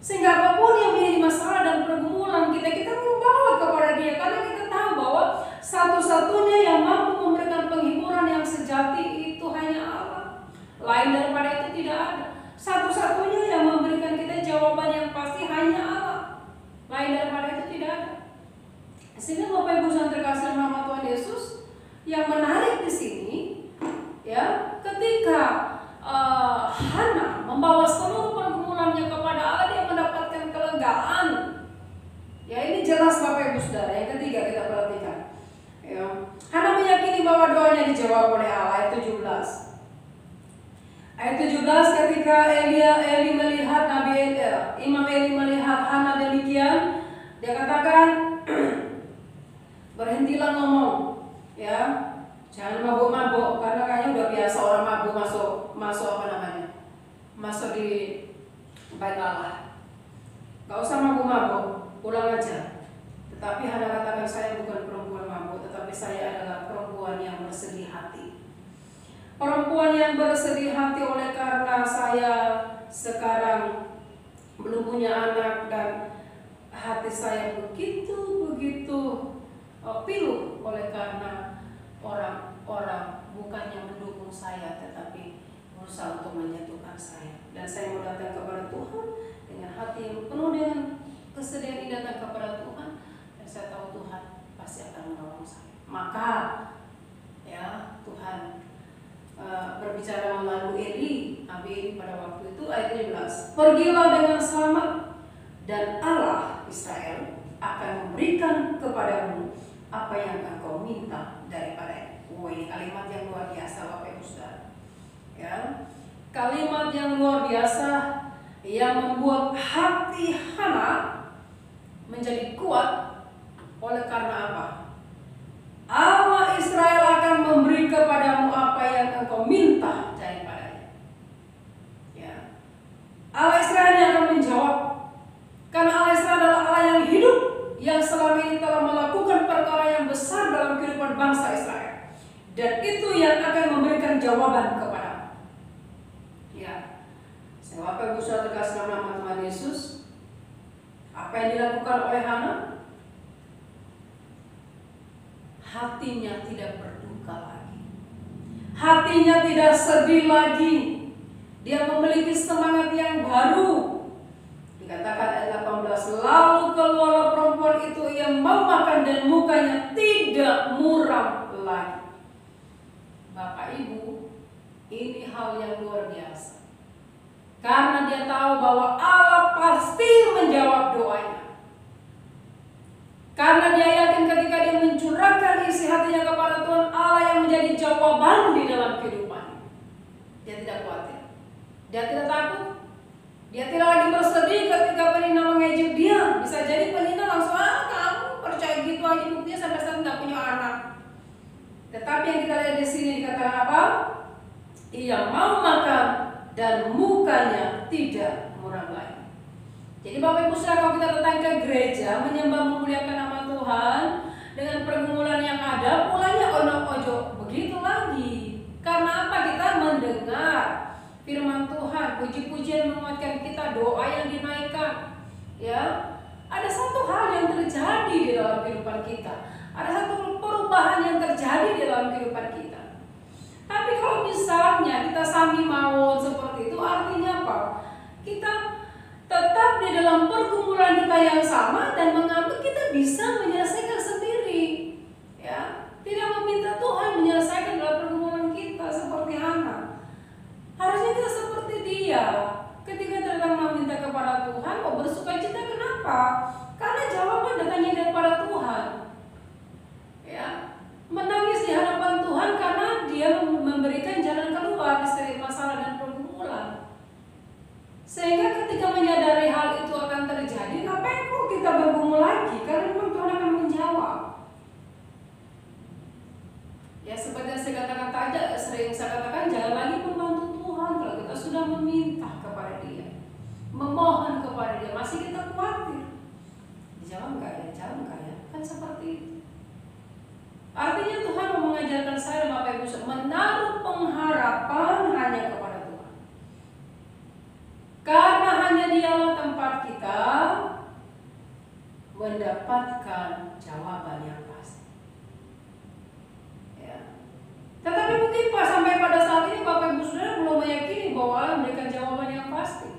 Sehingga apapun yang menjadi masalah dan pergumulan kita membawa kepada Dia. Karena kita tahu bahwa satu-satunya yang mampu memberikan penghiburan yang sejati itu hanya Allah. Lain daripada itu tidak ada. Satu-satunya yang memberikan kita jawaban yang pasti hanya Allah. Lain daripada itu tidak ada. Sehingga Bapak Ibu yang terkasih dalam nama Tuhan Yesus, yang menarik di sini, ya, ketika Hana membawa seluruh pergumulannya kepada Allah, dia mendapatkan kelegaan. Ya, ini jelas Bapak Ibu Saudara. Yang ketiga kita perhatikan. Ya, bahwa doanya dijawab oleh Allah. Ayat 17. Ayat 17, ketika Eli melihat Imam Eli melihat Hana demikian, dia katakan, berhentilah ngomong, ya, jangan mabuk-mabuk, karena kayaknya udah biasa orang mabuk masuk di bait Allah. Gak usah mabuk-mabuk, pulang aja. Tetapi Hana katakan, saya bukan perempuan mabuk, tetapi saya adalah perempuan yang bersedih hati. Perempuan yang bersedih hati oleh karena saya sekarang belum punya anak dan hati saya begitu pilu oleh karena orang-orang bukannya mendukung saya tetapi berusaha untuk menjatuhkan saya. Dan saya mau datang kepada Tuhan dengan hati yang penuh dengan kesedihan ini, datang kepada Tuhan dan saya tahu Tuhan pasti akan menolong saya. Maka ya Tuhan berbicara melalui Nabi Eli pada waktu itu. Ayat 17, pergilah dengan selamat dan Allah Israel akan memberikan kepadamu apa yang engkau minta daripada. Ini kalimat yang luar biasa Bapak Ibu Saudara, ya, kalimat yang luar biasa yang membuat hati Hana menjadi kuat. Oleh karena apa? Allah Israel akan memberi kepadamu apa yang engkau minta daripadanya. Ya. Allah Israel yang akan menjawab. Karena Allah Israel adalah Allah yang hidup, yang selama ini telah melakukan perkara yang besar dalam kehidupan bangsa Israel. Dan itu yang akan memberikan jawaban kepadamu. Ya. Bapak Ibu Saudara terkasih dalam nama Tuhan Yesus, apa yang dilakukan oleh Hana? Hatinya tidak berduka lagi, hatinya tidak sedih lagi. Dia memiliki semangat yang baru. Dikatakan ayat 18, lalu keluarlah perempuan itu yang mau makan dan mukanya tidak muram lagi. Bapak Ibu, ini hal yang luar biasa. Karena dia tahu bahwa Allah pasti menjawab doanya. Karena dia yakin ketika dia mencurahkan isi hatinya kepada Tuhan, Allah yang menjadi jawaban di dalam kehidupannya. Dia tidak khawatir, dia tidak takut, dia tidak lagi bersedih ketika penina mengejek dia. Bisa jadi penina langsung, kamu percaya gitu aja, buktinya sampai sekarang nggak punya anak. Tetapi yang kita lihat di sini dikatakan apa? Ia mau makan dan mukanya tidak muram lagi. Jadi Bapak Ibu Saudara, kalau kita datang ke gereja menyembah memuliakan nama Tuhan dengan pergumulan yang ada, mulanya ojo begitu lagi. Karena apa? Kita mendengar firman Tuhan, puji-pujian menguatkan kita, doa yang dinaikkan. Ya, ada satu hal yang terjadi di dalam kehidupan kita, ada satu perubahan yang terjadi di dalam kehidupan kita. Tapi kalau misalnya kita sami mawon seperti itu, artinya apa? Kita tetap di dalam pergumulan kita yang sama dan mengambil, kita bisa menyelesaikan sendiri, ya, tidak meminta Tuhan menyelesaikan dalam pergumulan kita seperti Hana. Harusnya kita seperti dia, ketika datang meminta kepada Tuhan, bersuka cita. Kenapa? Karena jawaban datangnya daripada Tuhan, ya, menangis di hadapan Tuhan karena dia memberikan jalan keluar dari masalah dan pergumulan. Sehingga ketika menyadari hal itu akan terjadi, ngapain kok kita bergumul lagi? Karena memang Tuhan akan menjawab. Ya, seperti yang saya katakan tadi, sering saya katakan, jangan lagi membantu Tuhan kalau kita sudah meminta kepada Dia, memohon kepada Dia, masih kita khawatir. Dijawab enggak ya? Jawab enggak ya? Kan seperti itu. Artinya Tuhan mau mengajarkan saya dan Bapak Ibu menaruh pengharapan hanya kepada Tuhan. Karena hanya Dialah tempat kita mendapatkan jawaban yang pasti. Ya. Tetapi mungkin sampai pada saat ini Bapak Ibu Saudara belum meyakini bahwa Allah memberikan jawaban yang pasti.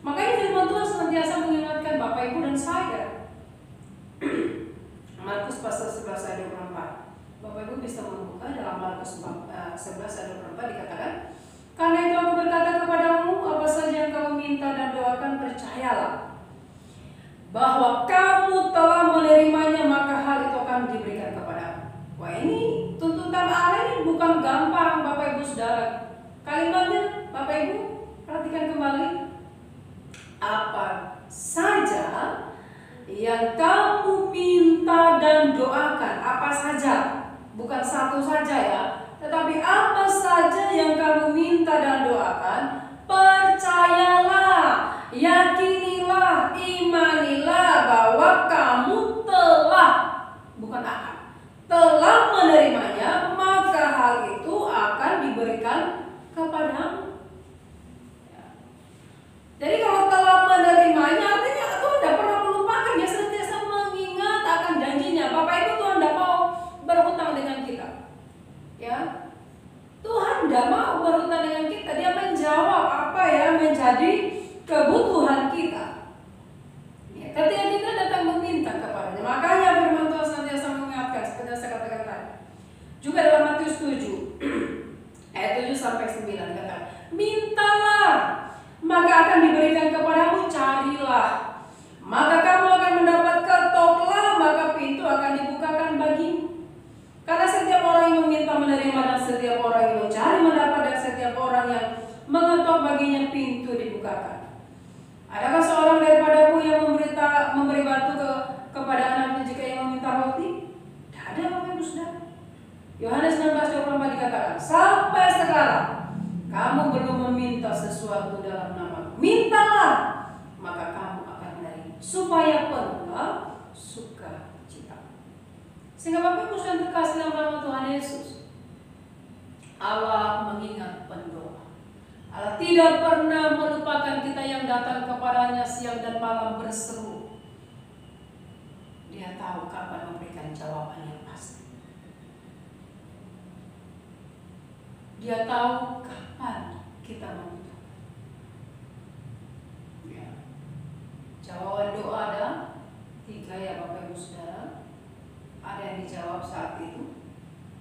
Makanya firman Tuhan senantiasa mengingatkan Bapak Ibu dan saya. Markus pasal 11 ayat 24. Bapak Ibu bisa membuka dalam Markus 11 ayat 24, dikatakan, karena itu aku berkata kepadamu, apa saja yang kamu minta dan doakan, percayalah bahwa kamu telah menerimanya, maka hal itu akan diberikan kepadamu. Wah, ini tuntutan Allah bukan gampang Bapak Ibu Saudara. Kalimatnya Bapak Ibu perhatikan kembali. Apa saja yang kamu minta dan doakan, apa saja, bukan satu saja ya, tetapi apa saja yang kamu minta dan doakan, percayalah, yakinilah, imanilah bahwa kamu telah, bukan akan, telah menerimanya, maka hal itu akan diberikan kepadamu. Jadi kalau telah menerimanya artinya Tuhan tidak pernah melupakan, dia senantiasa mengingat akan janjinya. Bapak Ibu, Tuhan tidak mau berhutang dengan kita. Ya, Tuhan tidak mau berhutang dengan kita. Dia menjawab apa yang menjadi kebutuhan kita. Ya, ketika kita datang meminta kepadanya, makanya firman Tuhan senantiasa mengingatkan seperti yang saya katakan tadi. Juga dalam Matius 7 ayat 7 sampai 9 dikatakan, mintalah maka akan diberikan kepadamu, carilah maka kamu akan mendapat, ketoklah maka pintu akan dibukakan bagimu. Karena setiap orang yang meminta menerima, dan setiap orang yang mencari mendapat, dan setiap orang yang mengetok baginya pintu dibukakan. Adakah seorang daripadamu yang memberi batu kepada anaknya jika ia meminta roti? Tidak ada, Bapak Ibu Saudara. Yohanes 16:24 dikatakan, sampai sekarang kamu belum meminta sesuatu dalam nama. Mintalah, maka kamu akan menerima, supaya penuhlah sukacita. Sehingga Bapak Ibu Saudara terkasih dalam nama Tuhan Yesus, Allah mengingat pendoa. Allah tidak pernah melupakan kita yang datang kepadanya siang dan malam berseru. Dia tahu kapan memberikan jawaban yang pasti. Dia tahu kapan kita membutuhkan. Ya. Jawaban doa ada 3 ya Bapak Ibu Saudara. Ada yang dijawab saat itu,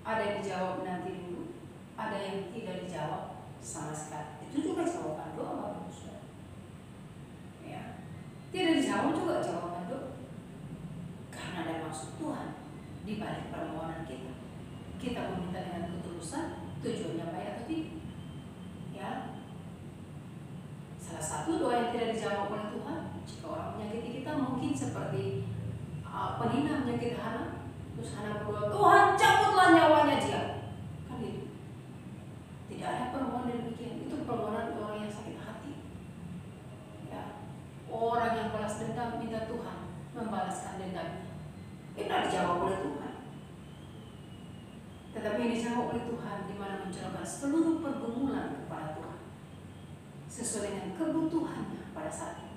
ada yang dijawab nanti dulu, ada yang tidak dijawab sama sekali. Itu juga jawaban doa Bapak Ibu Saudara. Ya. Tidak dijawab juga jawaban doa. Karena ada maksud Tuhan di balik permohonan kita. Kita meminta dengan ketulusan, tujuannya baik atau tidak. Ya. Salah satu doa yang tidak dijawab oleh Tuhan, jika orang menyakiti kita, mungkin seperti penina menyakiti Hana, terus Hana berdoa, Tuhan cabutlah nyawanya dia. Kan itu. Tidak ada permohonan demikian. Itu permohonan orang yang sakit hati. Ya. Orang yang balas dendam minta Tuhan membalaskan dendamnya. Itu tidak dijawab oleh Tuhan. Tetapi yang dijawab oleh Tuhan di mana mencurahkan seluruh pergumulan kepada Tuhan sesuai dengan kebutuhannya pada saat ini.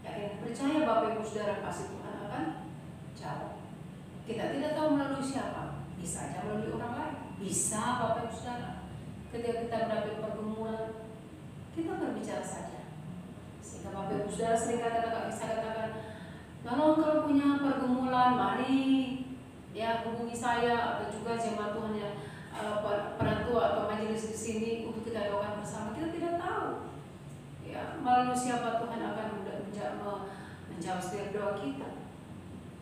Yakin percaya Bapak Ibu Saudara, kasih Tuhan akan jawab. Kita tidak tahu melalui siapa, bisa aja melalui orang lain, bisa Bapak Ibu Saudara. Ketika kita mendapat pergumulan, kita berbicara saja. Sehingga Bapak Ibu Saudara sering bisa katakan, kalau punya pergumulan, mari ya hubungi saya atau juga jemaat Tuhan yang penantu atau majelis di sini untuk kita doakan bersama. Kita tidak tahu ya melalui siapa Tuhan akan menjawab setiap doa kita.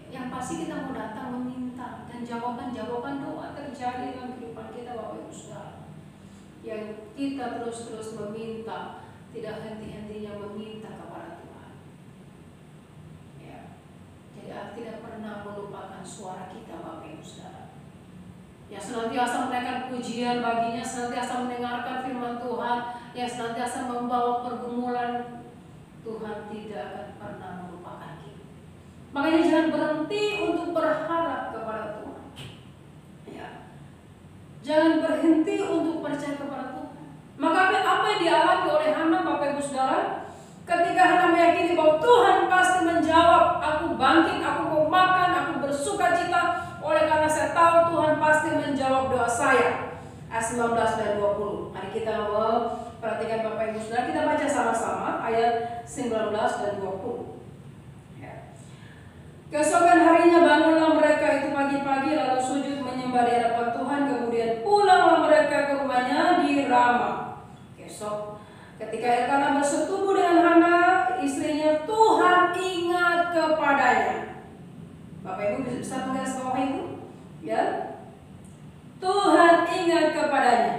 Yang pasti kita mau datang meminta, dan jawaban doa terjadi dalam kehidupan kita Bapak Ibu Saudara. Yang kita terus meminta, tidak henti-hentinya meminta kepada Tuhan. Ya. Jadi Allah tidak pernah melupakan suara kita Bapak Ibu Saudara. Yang senantiasa menaikkan pujian baginya, senantiasa mendengarkan firman Tuhan, yang senantiasa membawa pergumulan, Tuhan tidak akan pernah melupakan kita. Makanya jangan berhenti untuk berharap kepada Tuhan. Ya. Jangan berhenti untuk percaya kepada Tuhan. Maka apa yang dialami oleh Hana Bapak Ibu Saudara, ketika Hana meyakini bahwa Tuhan pasti menjawab, aku bangkit, aku mau makan, aku bersuka cita, oleh karena saya tahu Tuhan pasti menjawab doa saya. Ayat 19 dan 20. Mari kita perhatikan Bapak Ibu Saudara, kita baca sama-sama ayat 19 dan 20. Ya. Keesokan harinya bangunlah mereka itu pagi-pagi, lalu sujud menyembah di hadapan Tuhan, kemudian pulanglah mereka ke rumahnya di Rama. Besok ketika Elkanah bersetubuh dengan Hana istrinya, Tuhan ingat kepadanya. Bapak Ibu bisa menggaris bawah itu, ya. Tuhan ingat kepadanya.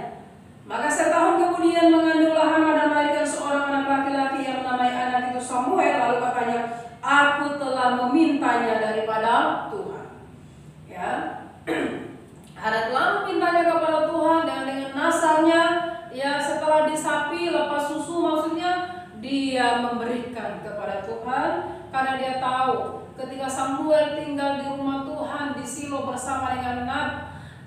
Maka setahun kemudian mengandunglah Hana dan melahirkan seorang anak laki-laki yang menamai anak itu Samuel. Lalu katanya, aku telah memintanya daripada Tuhan. Ya, Hana telah memintanya kepada Tuhan dan dengan nasarnya, ya setelah disapi lepas susu, maksudnya dia memberikan kepada Tuhan karena dia tahu ketika Samuel tinggal di rumah Tuhan di Silo bersama dengan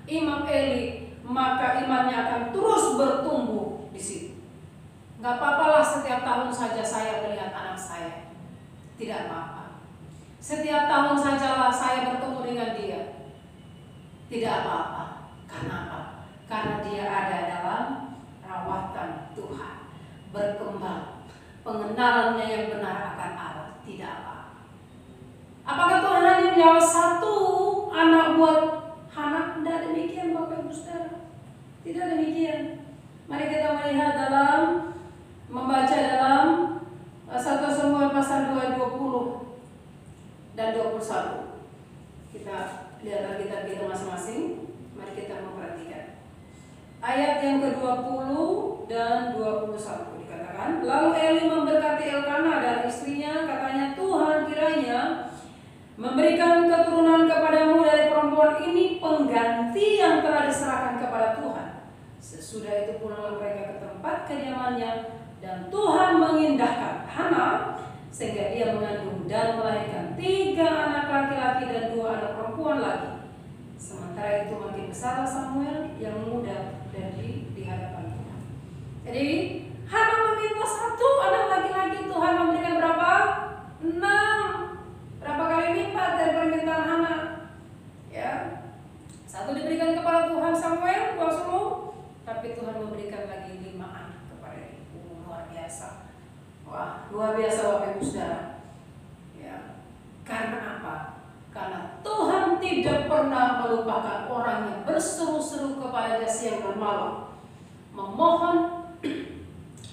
Imam Eli, maka imannya akan terus bertumbuh di situ. Gak apa-apalah setiap tahun saja saya melihat anak saya, tidak apa-apa. Setiap tahun sajalah saya bertemu dengan dia, tidak apa-apa. Karena apa? Karena dia ada dalam rawatan Tuhan, berkembang, pengenalannya yang benar akan Allah, tidak apa-apa. Apakah Tuhan hanya menjawab satu anak buat Hana? Tidak demikian Bapak Ibu Saudara. Tidak demikian. Mari kita melihat membaca dalam 1 Samuel pasal 2, 20 dan 21. Kita lihat Alkitab kita masing-masing. Mari kita memperhatikan. Ayat yang ke-20 dan 21 dikatakan, lalu Eli memberkati Elkana dan istrinya, katanya, Tuhan kiranya memberikan keturunan kepadamu dari perempuan ini pengganti yang telah diserahkan kepada Tuhan. Sesudah itu pulanglah mereka ke tempat kediamannya dan Tuhan mengindahkan Hana sehingga dia mengandung dan melahirkan 3 anak laki-laki dan 2 anak perempuan lagi. Sementara itu makin besar Samuel yang muda dan di hadapan Tuhan. Jadi Hana meminta 1 anak laki-laki, Tuhan memberikan berapa? 6. Berapa kali lipat dari permintaan Hana? Ya, 1 diberikan kepada Tuhan Samuel, tapi Tuhan memberikan lagi 5 anak kepada dia. Luar biasa. Wah, luar biasa Bapak Ibu Saudara. Ya, karena apa? Karena Tuhan tidak pernah melupakan orang yang berseru-seru kepada-Nya siang dan malam, memohon,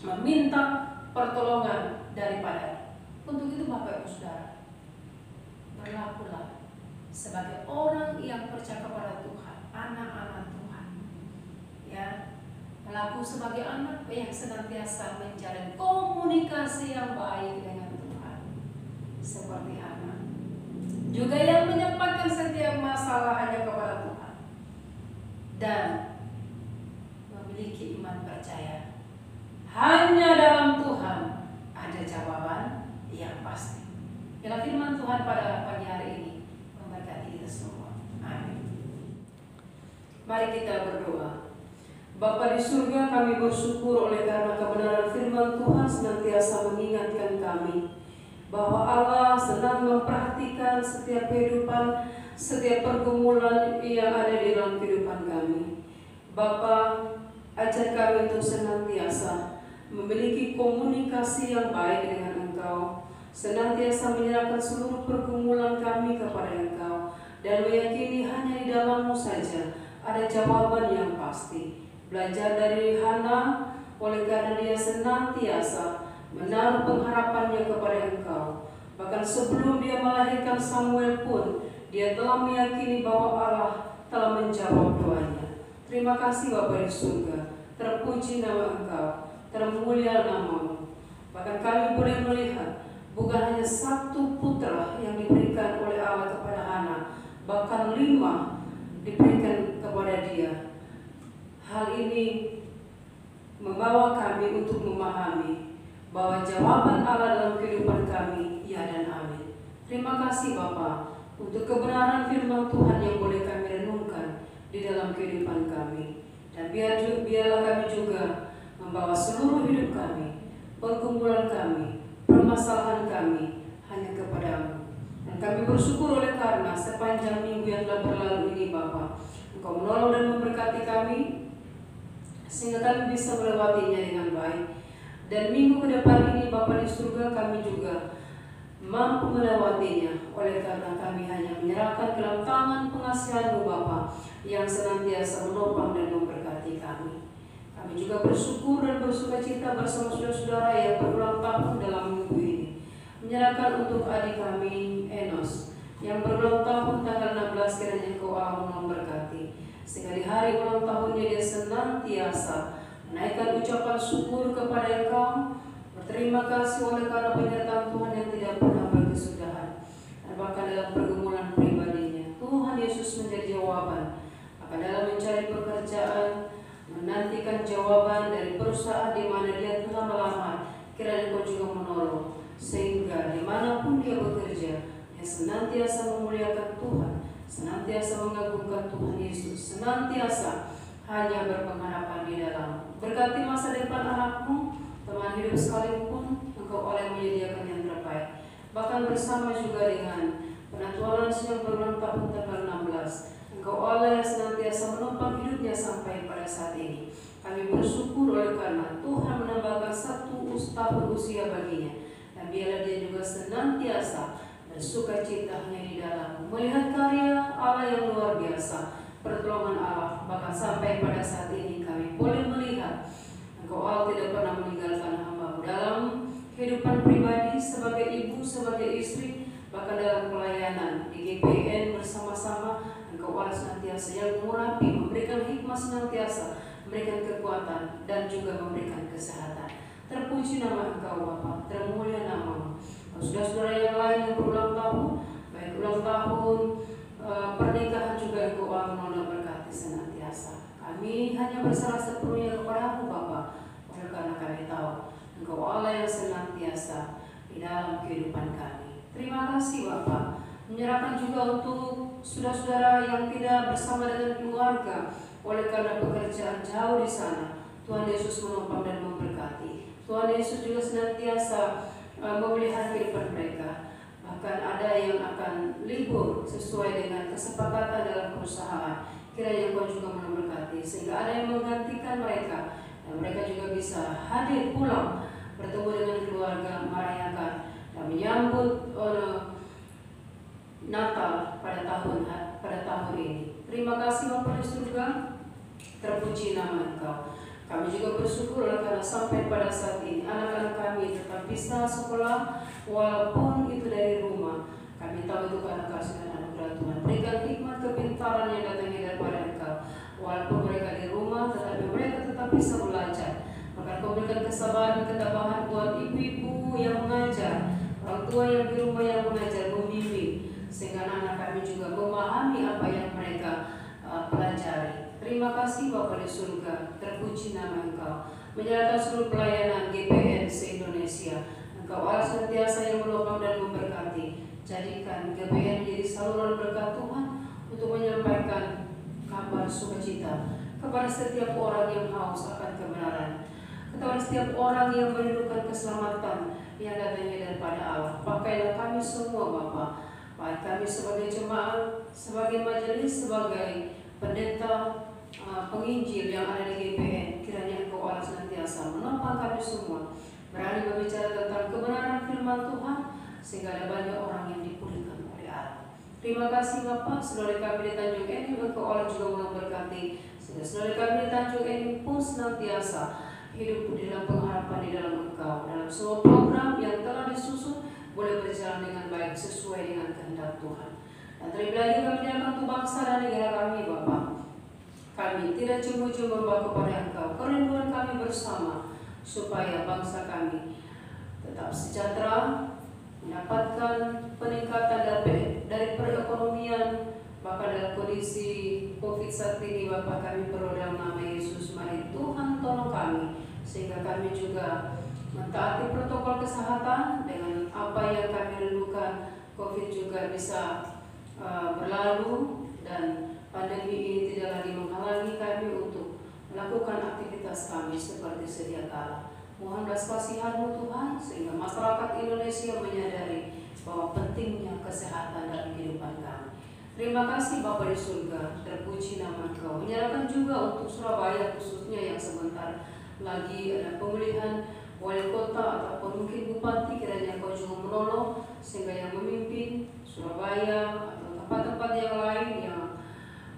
meminta pertolongan daripada-Nya. Untuk itu Bapak Ibu Saudara, berlakulah sebagai orang yang percaya kepada Tuhan, anak-anak Tuhan. Ya, berlaku sebagai anak yang senantiasa menjalin komunikasi yang baik dengan Tuhan, seperti anak. Juga yang menyampaikan setiap masalah hanya kepada Tuhan dan memiliki iman percaya. Hanya dalam Tuhan ada jawaban yang pasti. Dalam firman Tuhan pada pagi hari ini memberkati kita semua. Amin. Mari kita berdoa. Bapa di surga, kami bersyukur oleh karena kebenaran firman Tuhan senantiasa mengingatkan kami bahwa Allah sedang memperhatikan setiap kehidupan, setiap pergumulan yang ada di dalam kehidupan kami. Bapa, ajar kami untuk senantiasa memiliki komunikasi yang baik dengan Engkau, senantiasa menyerahkan seluruh pergumulan kami kepada Engkau, dan meyakini hanya di dalam-Mu saja ada jawaban yang pasti. Belajar dari Hana, oleh karena dia senantiasa menaruh pengharapannya kepada Engkau. Bahkan sebelum dia melahirkan Samuel pun, dia telah meyakini bahwa Allah telah menjawab doanya. Terima kasih Bapa di surga, terpuji nama Engkau, termulia nama-Mu. Bahkan kami boleh melihat bukan hanya 1 putra yang diberikan oleh Allah kepada Hana, bahkan 5 diberikan kepada dia. Hal ini membawa kami untuk memahami bahwa jawaban Allah dalam kehidupan kami, ya dan amin. Terima kasih Bapa untuk kebenaran firman Tuhan yang boleh kami renungkan di dalam kehidupan kami. Dan biarlah kami juga membawa seluruh hidup kami, pergumulan kami, permasalahan kami hanya kepada-Mu. Dan kami bersyukur oleh karena sepanjang minggu yang telah berlalu ini Bapa, Engkau menolong dan memberkati kami sehingga kami bisa melewatinya dengan baik. Dan minggu ke depan ini Bapa di surga, kami juga mampu melewatinya oleh karena kami hanya menyerahkan ke dalam tangan pengasihan-Mu Bapa yang senantiasa menopang dan memberkati kami. Kami juga bersyukur dan bersukacita bersama saudara-saudara yang berulang tahun dalam minggu ini, menyerahkan untuk adik kami Enos yang berulang tahun tanggal 16, kiranya Engkau Allah memberkati. sehingga di hari ulang tahunnya dia senantiasa menaikkan ucapan syukur kepada Engkau, berterima kasih oleh karena penyertaan Tuhan yang tidak pernah berkesudahan, dan bahkan dalam pergumulan pribadinya Tuhan Yesus menjadi jawaban, akan dalam mencari pekerjaan menantikan jawaban dari perusahaan di mana dia telah melamar. Kiranya Kau juga menolong, sehingga dimanapun dia bekerja, dia senantiasa memuliakan Tuhan, senantiasa mengagungkan Tuhan Yesus, senantiasa hanya berpengharapan di dalam. Berkati masa depan anakmu, teman hidup sekalipun, Engkau oleh menyediakan yang terbaik. Bahkan bersama juga dengan penatualan yang berulang tahun tanggal 16, Engkau Allah yang senantiasa menopang hidupnya sampai pada saat ini. Kami bersyukur oleh karena Tuhan menambahkan 1 tahun usia baginya, dan biarlah dia juga senantiasa bersukacita hanya di dalam melihat karya Allah yang luar biasa, pertolongan Allah. Bahkan sampai pada saat ini kami boleh melihat Engkau Allah tidak pernah meninggalkan hamba-Mu dalam kehidupan pribadi, sebagai ibu, sebagai istri, bahkan dalam pelayanan di GPN bersama-sama. Engkau Allah senantiasa yang mengurapi, memberikan hikmah senantiasa, memberikan kekuatan, dan juga memberikan kesehatan. Terpuji nama Engkau Bapa, termulia nama-Mu. Saudara-saudara yang lain yang berulang tahun, baik ulang tahun pernikahan juga Engkau Allah menolong berkati senantiasa. Kami hanya berserah sepenuhnya kepada-Mu Bapa, oleh karena kami tahu Engkau Allah yang senantiasa di dalam kehidupan kami. Terima kasih Bapa. Menyerahkan juga untuk saudara-saudara yang tidak bersama dengan keluarga oleh karena pekerjaan jauh di sana. Tuhan Yesus menopang dan memberkati. Tuhan Yesus juga senantiasa memelihara kehidupan mereka. Bahkan ada yang akan libur sesuai dengan kesepakatan dalam perusahaan. Kiranya Engkau juga memberkati, sehingga ada yang menggantikan mereka, dan mereka juga bisa hadir pulang, bertemu dengan keluarga, merayakan dan menyambut Natal pada tahun ini. Terima kasih Bapa di surga, terpuji nama Engkau. Kami juga bersyukur karena sampai pada saat ini anak-anak kami tetap bisa sekolah walaupun itu dari rumah. Kami tahu itu karena kasih dan anugerah Tuhan. Berikan hikmat kepintaran yang datangnya daripada Engkau. Walaupun mereka di rumah, tetapi mereka tetap bisa belajar. Maka Kau berikan kesabaran dan ketabahan buat ibu-ibu yang mengajar, orang tua yang di rumah yang mengajar, membimbing, sehingga anak kami juga memahami apa yang mereka pelajari. Terima kasih Bapa di surga, terpuji nama Engkau. Menyerahkan seluruh pelayanan GPN se-Indonesia. Engkau Allah senantiasa yang menopang dan memberkati. Jadikan GPN menjadi saluran berkat Tuhan untuk menyampaikan kabar sukacita kepada setiap orang yang haus akan kebenaran, kepada setiap orang yang merindukan keselamatan yang datangnya daripada Allah. Pakailah kami semua Bapa, baik kami sebagai jemaat, sebagai majelis, sebagai pendeta, penginjil yang ada di GPN. Kiranya Engkau Allah senantiasa menopang kami semua, berani berbicara tentang kebenaran firman Tuhan, sehingga ada banyak orang yang dipulihkan oleh Allah. Terima kasih Bapa. Saudara kami di Tanjung Enim, Engkau Allah juga memberkati, sehingga saudara kami di Tanjung Enim pun senantiasa hidup di dalam pengharapan di dalam Engkau. Dalam semua program yang telah disusun boleh berjalan dengan baik sesuai dengan kehendak Tuhan. Dan terlebih lagi kami menyerahkan untuk bangsa dan negara kami Bapa. Kami tidak cuma-cuma membawa kepada Engkau kerinduan kami bersama, supaya bangsa kami tetap sejahtera, mendapatkan peningkatan dari perekonomian. Bahkan dalam kondisi COVID saat ini Bapa, kami berdoa dalam nama Yesus, mari Tuhan tolong kami, sehingga kami juga mentaati protokol kesehatan dengan apa yang kami rindukan. COVID juga bisa berlalu dan pandemi ini tidak lagi menghalangi kami untuk melakukan aktivitas kami seperti sedia kala. Mohon belas kasihan-Mu Tuhan, sehingga masyarakat Indonesia menyadari bahwa pentingnya kesehatan dalam kehidupan kami. Terima kasih Bapa di surga, terpuji nama Engkau. Menyerahkan juga untuk Surabaya khususnya yang sebentar lagi ada pemilihan wali kota ataupun mungkin bupati. Kiranya Engkau juga menolong, sehingga yang memimpin Surabaya atau tempat-tempat yang lain yang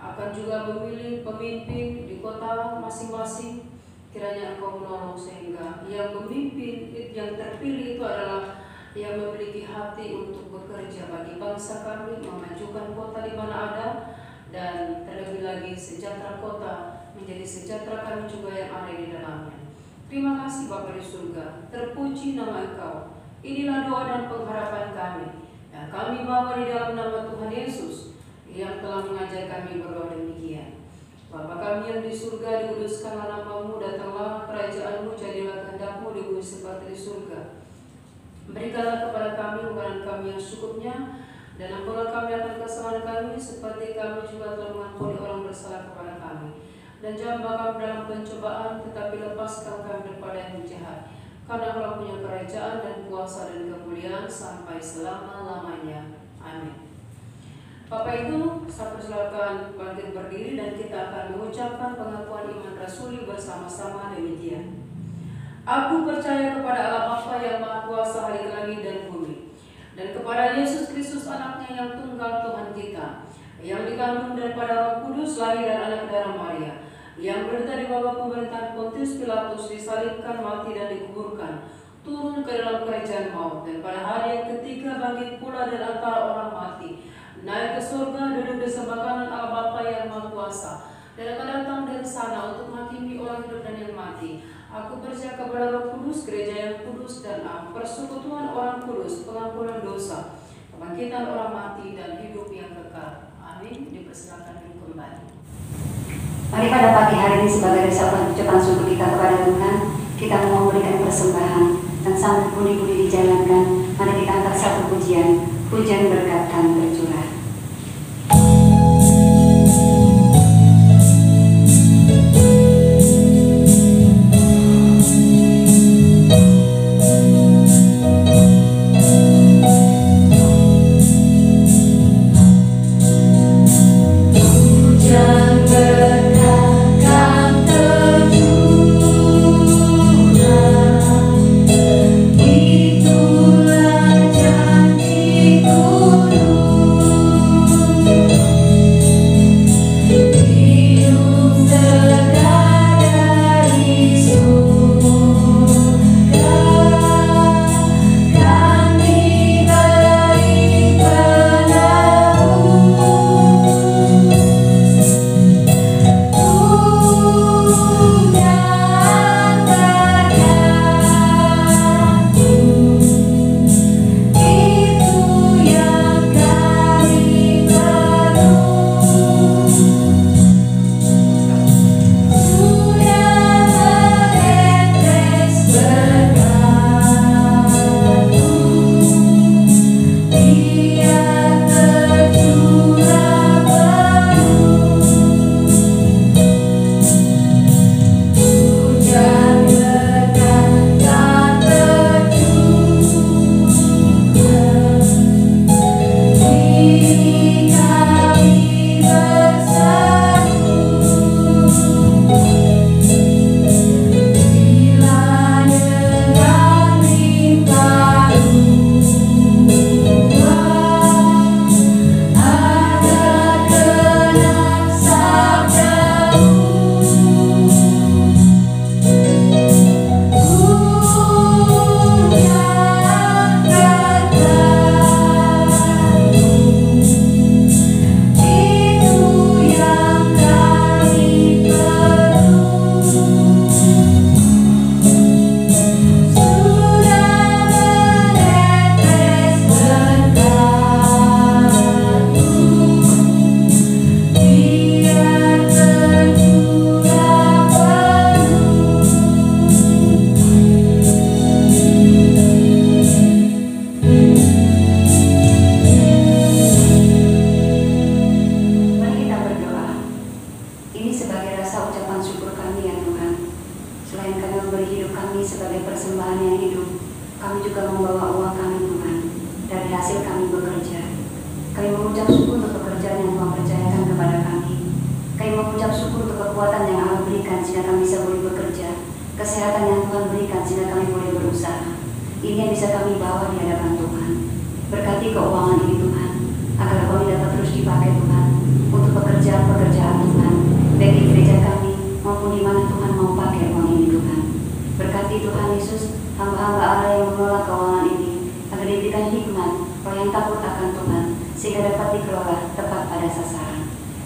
akan juga memilih pemimpin di kota masing-masing, kiranya Engkau menolong, sehingga yang memimpin, yang terpilih itu adalah yang memiliki hati untuk bekerja bagi bangsa kami, memajukan kota di mana ada, dan terlebih lagi sejahtera kota menjadi sejahtera kami juga yang ada di dalamnya. Terima kasih Bapa di surga, terpuji nama Engkau. Inilah doa dan pengharapan kami yang kami bawa di dalam nama Tuhan Yesus yang telah mengajar kami berdoa demikian. Bapa kami yang di surga, dikuduskanlah nama-Mu, datanglah kerajaan-Mu, jadilah kehendak-Mu di bumi seperti di surga. Berikanlah kepada kami makanan kami yang secukupnya, dan ampunilah kami akan kesalahan kami, seperti kami juga telah mengampuni orang bersalah kepada kami. Dan jangan bawa kami dalam pencobaan, tetapi lepaskan kami daripada yang jahat. Karena Engkau punya kerajaan dan kuasa dan kemuliaan sampai selama-lamanya. Amin. Bapak Ibu, saya persilakan bangkit berdiri dan kita akan mengucapkan pengakuan iman rasuli bersama-sama demikian. Aku percaya kepada Allah Bapa yang Maha Kuasa hari langit dan bumi, dan kepada Yesus Kristus anaknya yang tunggal Tuhan kita, yang dikandung daripada Roh Kudus, lahir dan anak darah Maria, yang berada di bawah pemerintahan Pontius Pilatus, disalibkan, mati dan dikuburkan, turun ke dalam kerajaan maut, dan pada hari yang ketiga bangkit pula dari antara orang mati, naik ke surga, duduk di sebelah kanan Allah Bapa yang Maha Kuasa, dan akan datang dari sana untuk menghakimi orang hidup dan yang mati. Aku percaya kepada Roh Kudus, gereja yang kudus dan am, persekutuan orang kudus, pengampunan dosa, kebangkitan orang mati dan hidup yang kekal. Amin. Dipersilakan duduk kembali. Mari pada pagi hari ini sebagai ucapan syukur kita kepada Tuhan, kita mau memberikan persembahan dan sambil budi-budi dijalankan, mari kita angkat satu pujian berkat dan tercurah.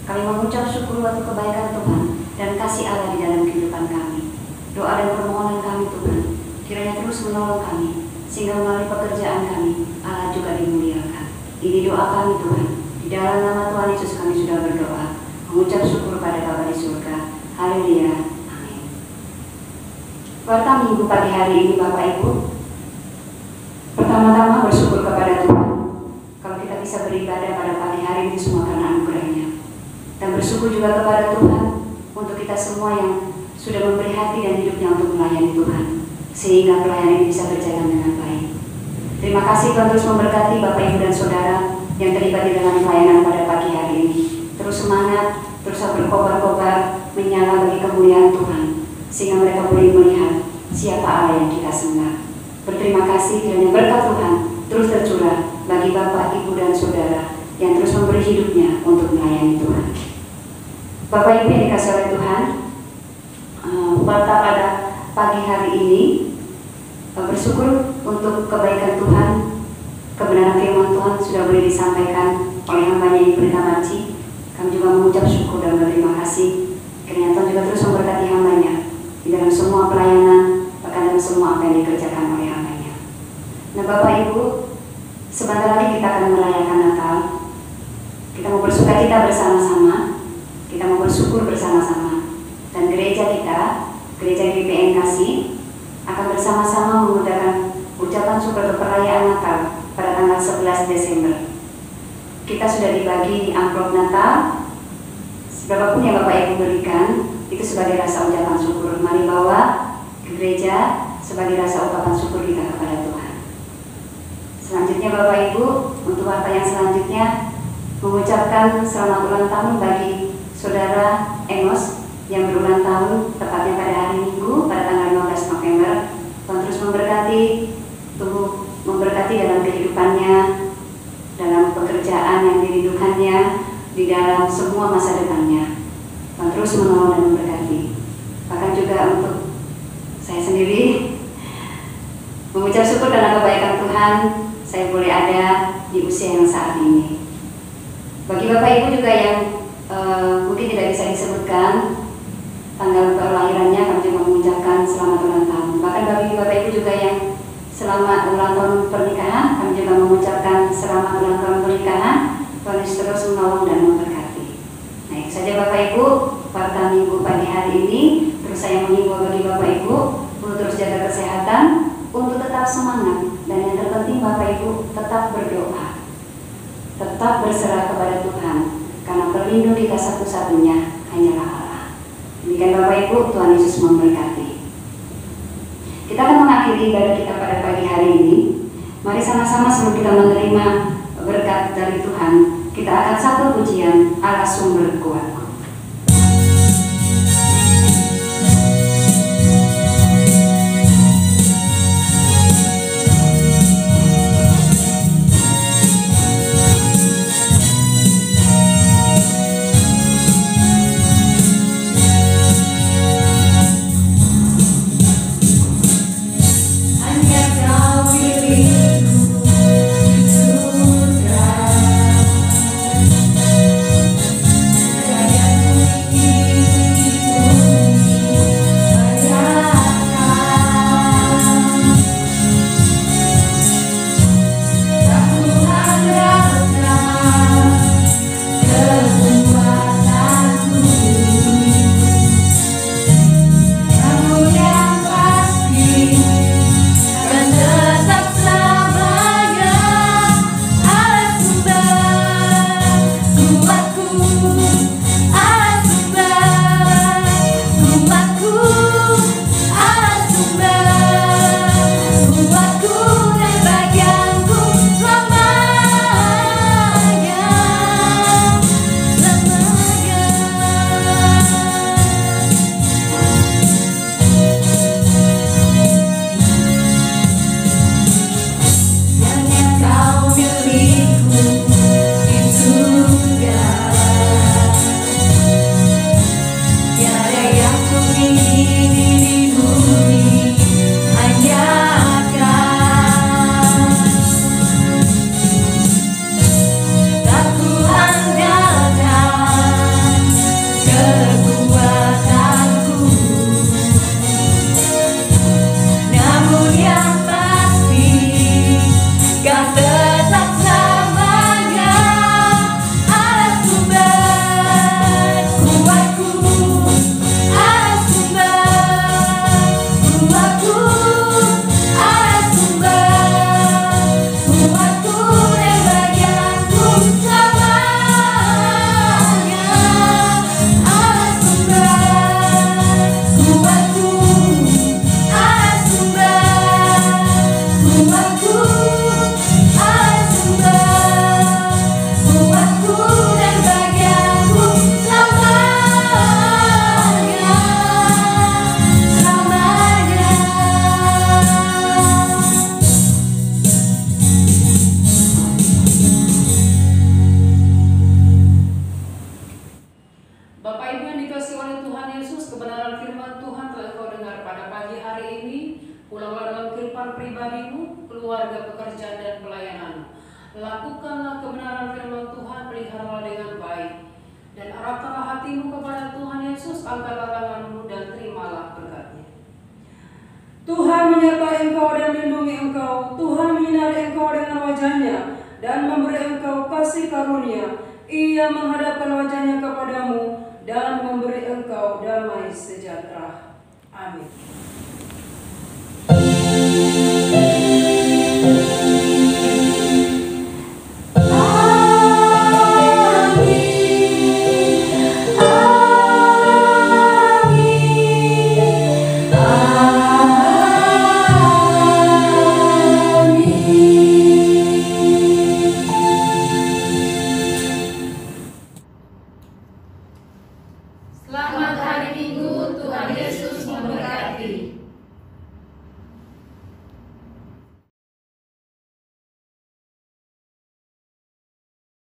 Kami mengucap syukur waktu kebaikan Tuhan dan kasih Allah di dalam kehidupan kami. Doa dan permohonan kami Tuhan, kiranya terus menolong kami, sehingga melalui pekerjaan kami, Allah juga dimuliakan. Ini doa kami Tuhan, di dalam nama Tuhan Yesus kami sudah berdoa, mengucap syukur pada Bapa di surga. Haleluya. Amin. Warta Minggu pagi hari ini Bapak Ibu, pertama-tama bersyukur kepada Tuhan kalau kita bisa beribadah pada pagi hari ini semua karena anugerahnya. Dan bersyukur juga kepada Tuhan untuk kita semua yang sudah memberi hati dan hidupnya untuk melayani Tuhan, sehingga pelayanan ini bisa berjalan dengan baik. Terima kasih Tuhan terus memberkati Bapak Ibu dan Saudara yang terlibat di dalam pelayanan pada pagi hari ini. Terus semangat, terus berkobar-kobar, menyala bagi kemuliaan Tuhan, sehingga mereka boleh melihat siapa Allah yang kita sembah. Berterima kasih kiranya berkat Tuhan terus tercurah bagi Bapak, Ibu, dan Saudara yang terus memberi hidupnya untuk melayani Tuhan. Bapak Ibu yang dikasih oleh Tuhan, pada pagi hari ini bersyukur untuk kebaikan Tuhan, kebenaran firman Tuhan sudah boleh disampaikan oleh hambanya Ibu Pendeta Marci. Kami juga mengucap syukur dan berterima kasih kiranya Tuhan juga terus memberkati hambanya di dalam semua pelayanan, bahkan dalam semua apa yang dikerjakan oleh hambanya. Nah Bapak Ibu, sebentar lagi kita akan merayakan Natal. Kita mau bersukacita bersama-sama, kita mau bersyukur bersama-sama, dan gereja kita, gereja GPN Kasih, akan bersama-sama menggunakan ucapan syukur perayaan Natal pada tanggal 11 Desember. Kita sudah dibagi di amplop Natal, berapapun yang Bapak Ibu berikan, itu sebagai rasa ucapan syukur. Mari bawa ke gereja sebagai rasa ucapan syukur kita kepada Tuhan. Selanjutnya Bapak Ibu, untuk warta yang selanjutnya, mengucapkan selamat ulang tahun bagi Saudara Enos yang berulang tahun tepatnya pada hari Minggu pada tanggal 15 November. Tuhan terus memberkati, memberkati dalam kehidupannya, dalam pekerjaan yang dirindukannya, di dalam semua masa depannya. Tuhan terus menolong dan memberkati. Bahkan juga untuk saya sendiri mengucap syukur karena kebaikan Tuhan, saya boleh ada di usia yang saat ini. Bagi Bapak Ibu juga yang mungkin tidak bisa disebutkan tanggal kelahirannya, kami juga mengucapkan selamat ulang tahun. Bahkan bagi Bapak Ibu juga yang selamat ulang tahun pernikahan, kami juga mengucapkan selamat ulang tahun pernikahan. Tuhan Yesus terus menolong dan memberkati. Nah itu saja Bapak Ibu, pada Minggu pagi hari ini. Terus saya mengimbau bagi Bapak Ibu untuk terus jaga kesehatan, untuk tetap semangat, dan yang terpenting Bapak Ibu tetap berdoa, tetap berserah kepada Tuhan, karena pelindung kita satu-satunya hanyalah Allah. Demikian Bapak Ibu, Tuhan Yesus memberkati. Kita akan mengakhiri ibadah kita pada pagi hari ini. Mari sama-sama sebelum kita menerima berkat dari Tuhan, kita akan satu pujian Allah sumber kuatku. Yeah. pribadimu, keluarga, pekerjaan, dan pelayananmu. Lakukanlah kebenaran firman Tuhan, peliharalah dengan baik. Dan arahkanlah hatimu kepada Tuhan Yesus, angkatlah tanganmu dan terimalah berkat-Nya. Tuhan menyertai engkau dan melindungi engkau. Tuhan menyinari engkau dengan wajah-Nya dan memberi engkau kasih karunia. Ia menghadapkan wajah-Nya kepadamu dan memberi engkau damai sejahtera. Amin. Selamat hari Minggu, Tuhan Yesus memberkati.